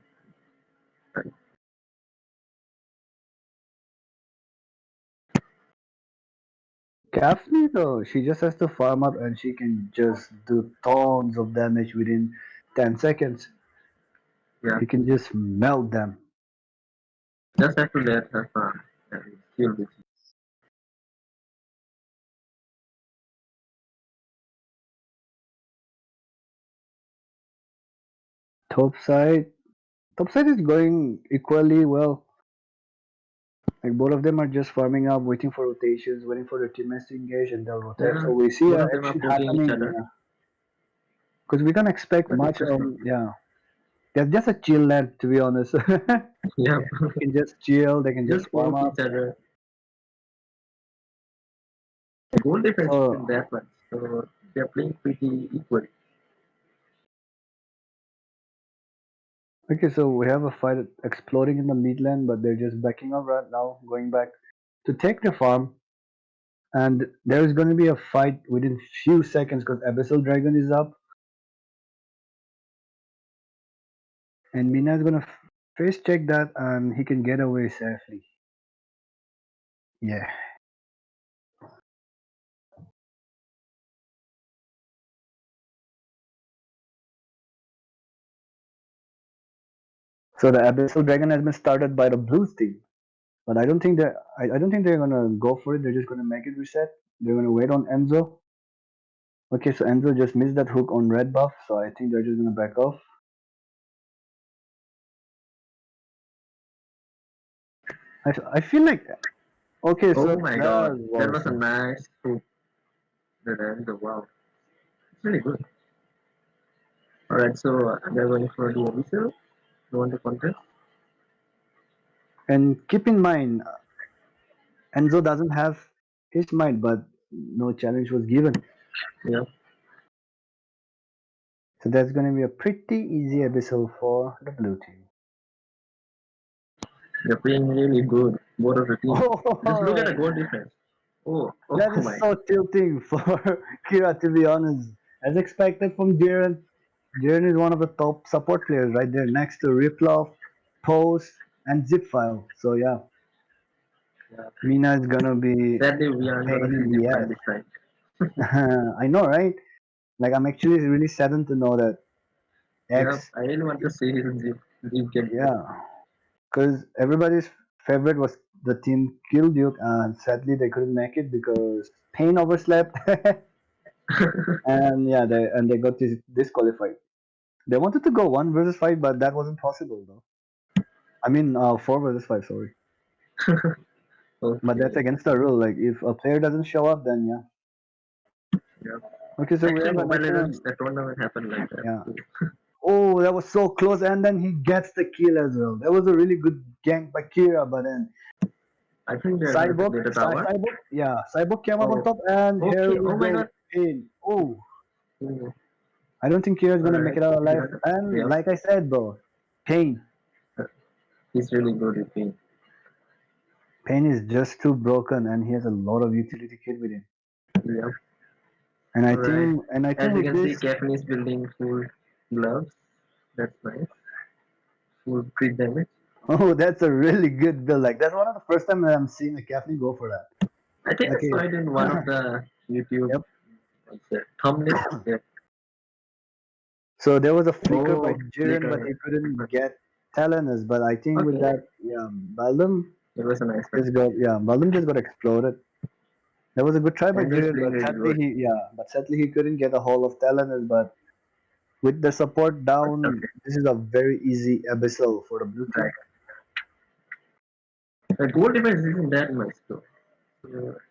Gaffney though, she just has to farm up and she can just do tons of damage within 10 seconds. Yeah. He can just melt them. Just have to let her farm and kill this. Top side, top side is going equally well. Like both of them are just farming up, waiting for rotations, waiting for their teammates to engage, and they'll rotate. Yeah. So we see Both a of them are action poking each happening. other. Yeah, because we can't expect But much on. interesting. Yeah, they're just a chill land to be honest. They Yeah. can just chill. They can just Just farm poke up. each other. The goal difference isn't So that much. So they're playing pretty equal. okay, so we have a fight exploding in the mid lane, but they're just backing up right now, going back to take the farm. And there is going to be a fight within few seconds because Abyssal Dragon is up, and Mina is going to face check that, and he can get away safely. Yeah. So the Abyssal Dragon has been started by the Blues team, but I don't think they're gonna go for it. They're just gonna make it reset. They're gonna wait on Enzo. Okay, so Enzo just missed that hook on red buff, so I think they're just gonna back off. I feel like okay, so Oh my that god. That was a was nice hook. The end. Wow. It's really good. Alright, so they're going for the official. You want to contest? and keep in mind Enzo doesn't have his mind, but no challenge was given. Yeah. So that's gonna be a pretty easy episode for the blue team. They're playing really good. Both of the teams. Just look at the Oh, goal difference. Oh, that oh is my. so tilting for Kira, to be honest. As expected from Jiren, Jiren is one of the top support players right there next to Riplov, Post, and Zipfile. So yeah, Yeah. Mina is gonna be Sadly, we aren't pain gonna see in this the time this time. ass. I know, right? Like I'm actually really saddened to know that Yeah, X, I really want to see his Jeep get good. yeah, because everybody's favorite was the team Kill Duke, and sadly they couldn't make it because Pain overslept, and yeah, they got disqualified. They wanted to go 1 versus 5, but that wasn't possible though. I mean, 4 versus 5, sorry. But that's Okay. against the rule. Like, if a player doesn't show up, then yeah. Yeah. Okay, so we Actually, have an Mobile action. Legends, the tournament happened like that. Yeah. Too. Oh, that was so close, and then he gets the kill as well. That was a really good gank by Kira, but then I think they're gonna play the tower. Cyborg came up on Oh, top, and here okay. we Oh my go. god. Pain. Oh, Oh, I don't think Kira's gonna make alright. it out alive. And Yeah. like I said, bro, Pain. He's really good at being. Pain is just too broken, and he has a lot of utility kit with him. Yeah. Alright. And I As think you with can see, this, Kevin is building full gloves. That's nice. Full crit damage. oh, that's a really good build. Like that's one of the first time that I'm seeing a captain go for that. I think I Okay, saw it in one of the YouTube yep. thumbnails. Yeah. So there was a flicker by Oh, Jiren, but flicker. he couldn't get Talonus. But I think with Okay. that, yeah, Baldum It was a nice one. Baldum just got exploded. That was a good try by Andrew's Jiren, playing but really good. sadly he couldn't get a hold of Talonus. But with the support But down, okay. this is a very easy abyssal for the blue team. Right. The goal difference isn't that much though.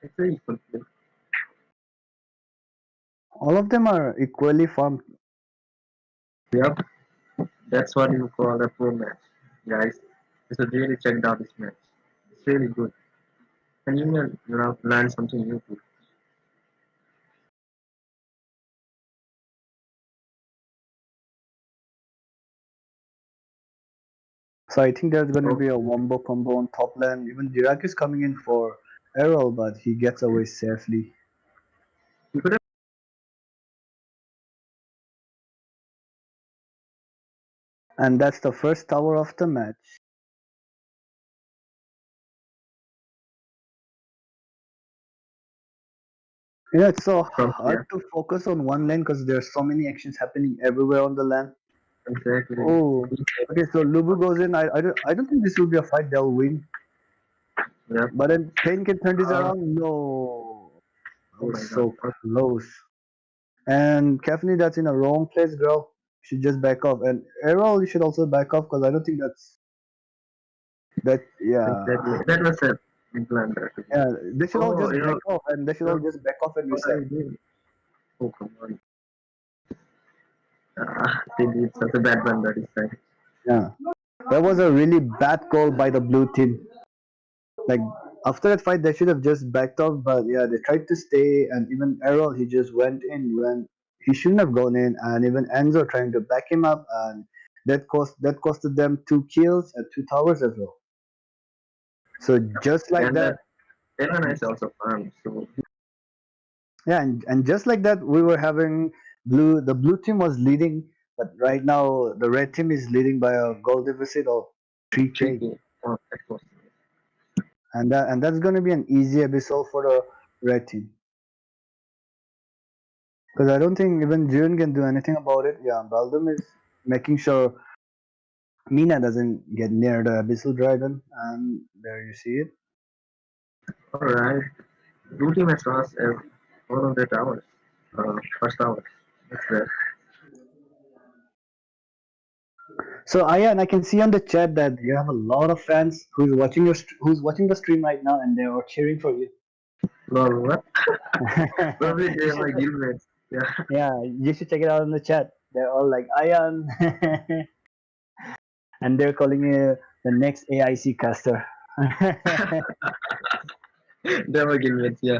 It's a equal play. All of them are equally farmed. Yep, that's what you call a pro match, guys. You should really check out this match. It's really good, and you will learn something new too. So I think there's going to Oh, be a wombo combo on top lane. Even Dirac is coming in for Errol, but he gets away safely. you could have And that's the first tower of the match. It's so from hard here. to focus on one lane because there's so many actions happening everywhere on the lane. Exactly. Oh, okay. So Lubu goes in. I don't think this will be a fight. They'll win. Yep. But then Kane can turn this Uh, around. No, that oh was my god. so close. And Kafni, that's in a wrong place, girl. You should just back off. And Errol, you should also back off because I don't think that's that. Yeah, Exactly. That was a blunder. yeah. They should all Oh, just back off, and they should all just back off and what are reset. you doing? Oh, come on. They did such a bad blunder this time. Yeah, that was a really bad call by the blue team. Like after that fight, they should have just backed off. But yeah, they tried to stay, and even Errol, he just went in when he shouldn't have gone in, and even Enzo trying to back him up, and that costed them 2 kills and 2 towers as well. So just like And that, that Elena is also farm, so yeah, and just like that, we were having blue. The blue team was leading, but right now the red team is leading by a goal deficit of 3K, 3K. Oh, that was and that's going to be an easy episode for the red team. Because I don't think even June can do anything about it. Yeah, Baldum is making sure Mina doesn't get near the Abyssal Dragon, and there you see it. alright. Blue team has lost one of their towers. First tower. That's that. So Ayan, I can see on the chat that you have a lot of fans who's watching the stream right now, and they are cheering for you. Lol, what? Probably You they are my should- guildmates. Yeah. yeah, you should check it out in the chat. They're all like Ayan, and they're calling you the next AIC caster. They are my guildmates, yeah.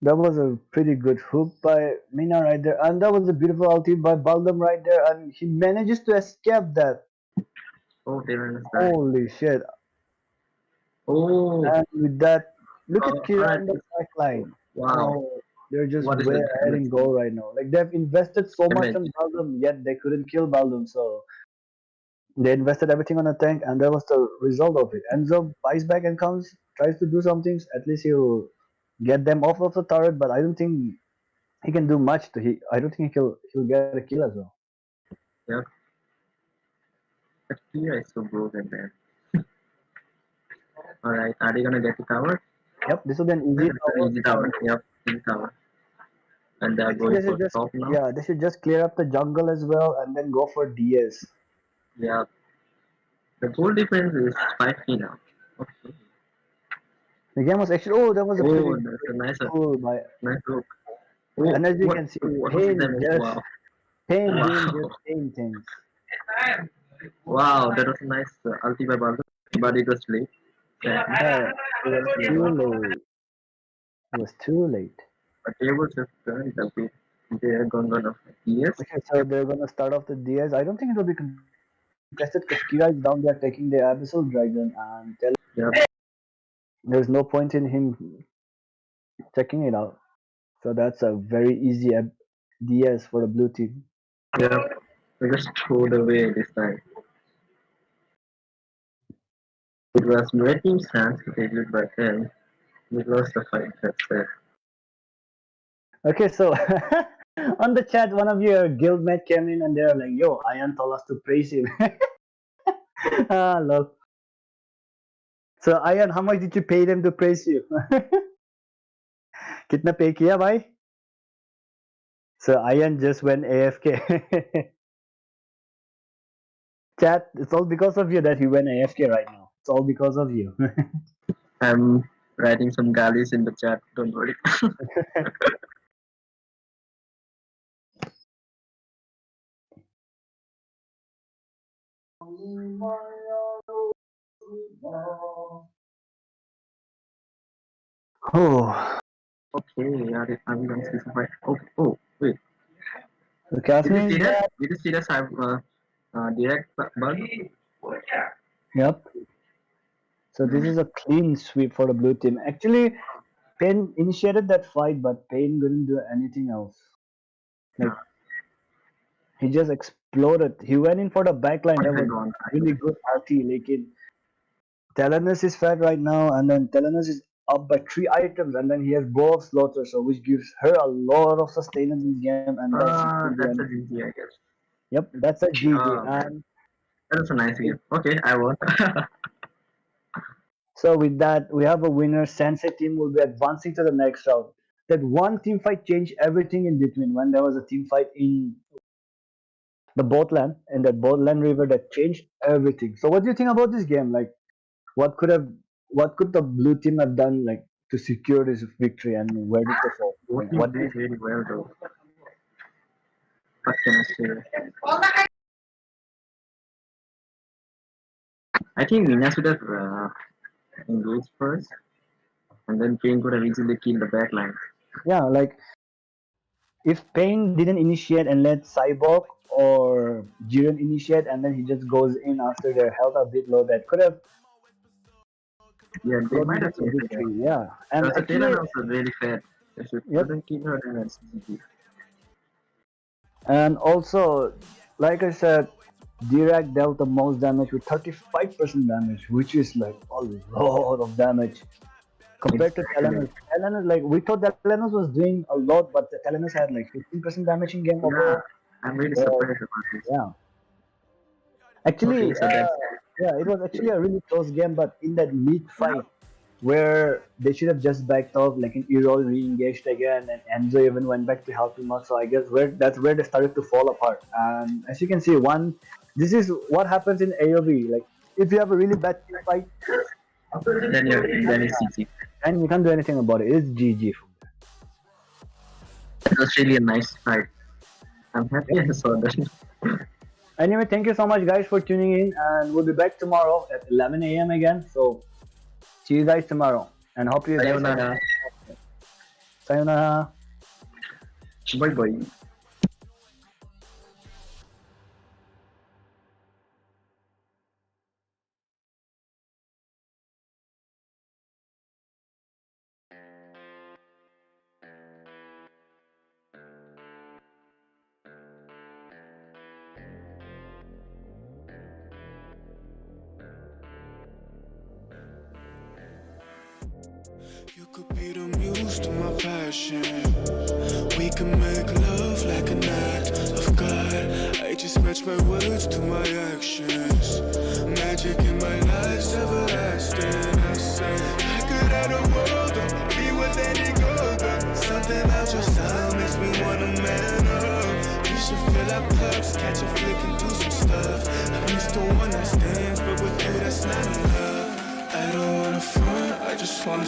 That was a pretty good hook by Mina right there, and that was a beautiful ulti by Baldum right there, and he manages to escape that. Oh, Taylor is dying. Holy shit! Oh, And with that, look at Kira alright. in the back line. Wow. Oh, they're just What is way the ahead in damage? goal right now. Like they've invested so much Damage. on Baldum, yet they couldn't kill Baldum, so they invested everything on a tank, and that was the result of it. Enzo buys back and comes, tries to do some things. At least he'll get them off of the turret, but I don't think he can do much. I don't think he'll get a kill as well. Yeah. But Kira is so broken, man. Alright, are they gonna get the tower? Yep, this will be an That's easy an tower. easy tower. Yep, easy tower. And they I are think going they for should just top now. yeah, they should just clear up the jungle as well and then go for DS. Yeah. The goal difference is 5K now. Okay. The game was actually that was a pretty Oh, that's a nice, cool by nice hook. Oh, and as you can see what was the Pain damage? just Wow. Pain doing Wow. just Pain things. Wow, that was a nice ulti by Baldur, but it was late. Yeah. Yeah, it was too late. It was too late. But they were just turned a bit. They are gonna yes. Okay, so they're gonna start off the DS. I don't think it will be contested because Kira is down there taking the Abyssal Dragon and Yeah. there's no point in him checking it out. So that's a very easy DS for the blue team. Yeah. They just threw it away this time. It was red team's chance to take it by 10. We lost the fight, that's it. Okay, so on the chat, one of your guildmate came in and they're like, "Yo, Ayan told us to praise him." Ah, love. So Ayan, how much did you pay them to praise you? कितना pay किया भाई? So Ian just went AFK. Chat, it's all because of you that he went AFK right now. It's all because of you. I'm writing some galleys in the chat. Don't worry. Oh, Okay, are we gonna specify? Oh, wait. the Did you Casimir see is that? back. Did you see that direct bug? Yep. So this is a clean sweep for the blue team. Actually, Payne initiated that fight, but Payne couldn't do anything else. Like he just exploded. He went in for the backline. That was really good RT. Like Telenus is fed right now, and then Telenus is up by 3 items, and then he has Bow of Slaughter, so which gives her a lot of sustain in this game, and then she can do That's a anything. GG, I guess. Yep, that's a GG. Oh man, And that was a nice game. Okay, I won. so with that, we have a winner. Sensei team will be advancing to the next round. That one team fight changed everything in between. When there was a team fight in the Botland, in that Botland River, that changed everything. So what do you think about this game? Like, what could have, what could the blue team have done, like, to secure this victory, and where did they fall? Both Like, teams what do you played really well though. What can I say? I think Mina should have engaged first, and then Payne could have easily killed the backline. Yeah, like if Payne didn't initiate and let Cyborg or Jiren initiate, and then he just goes in after their health a bit low, that could have Yeah, they gotten might them have the changed the victory. game. Yeah, and Because the actually, Taylor also really fed. If you yep, couldn't keep her, then that's GG. and also, like I said, Dirac dealt the most damage with 35% damage, which is like a lot of damage compared to Really. Telenus. Telenus, like we thought Telenus was doing a lot, but the Telenus had like 15% damage in game Yeah, overall. I'm really So surprised about this. yeah, actually, Okay, so that's yeah, it was actually a really close game, but in that mid fight where they should have just backed off, like an Erol re-engaged again, and Enzo even went back to help him out. So I guess that's where they started to fall apart. And as you can see, this is what happens in AoV. Like if you have a really bad team fight, then it's GG. and you can't do anything about it. It's GG from there. It was really a nice fight. I'm happy I saw that. Anyway, thank you so much, guys, for tuning in, and we'll be back tomorrow at 11 a.m. again. So see you guys tomorrow, and hope you guys. Sayonara. Sayonara. Bye bye. You could be the muse to my passion. We can make love like an act of God. I just match my words to my actions. Magic in my life's everlasting. I say I could have the world, be with any girl. Something about your style makes me wanna man up. We should fill up cups, catch a flick and do some stuff. I'm used to one night stands, but with you that's not enough. I don't wanna front, I just wanna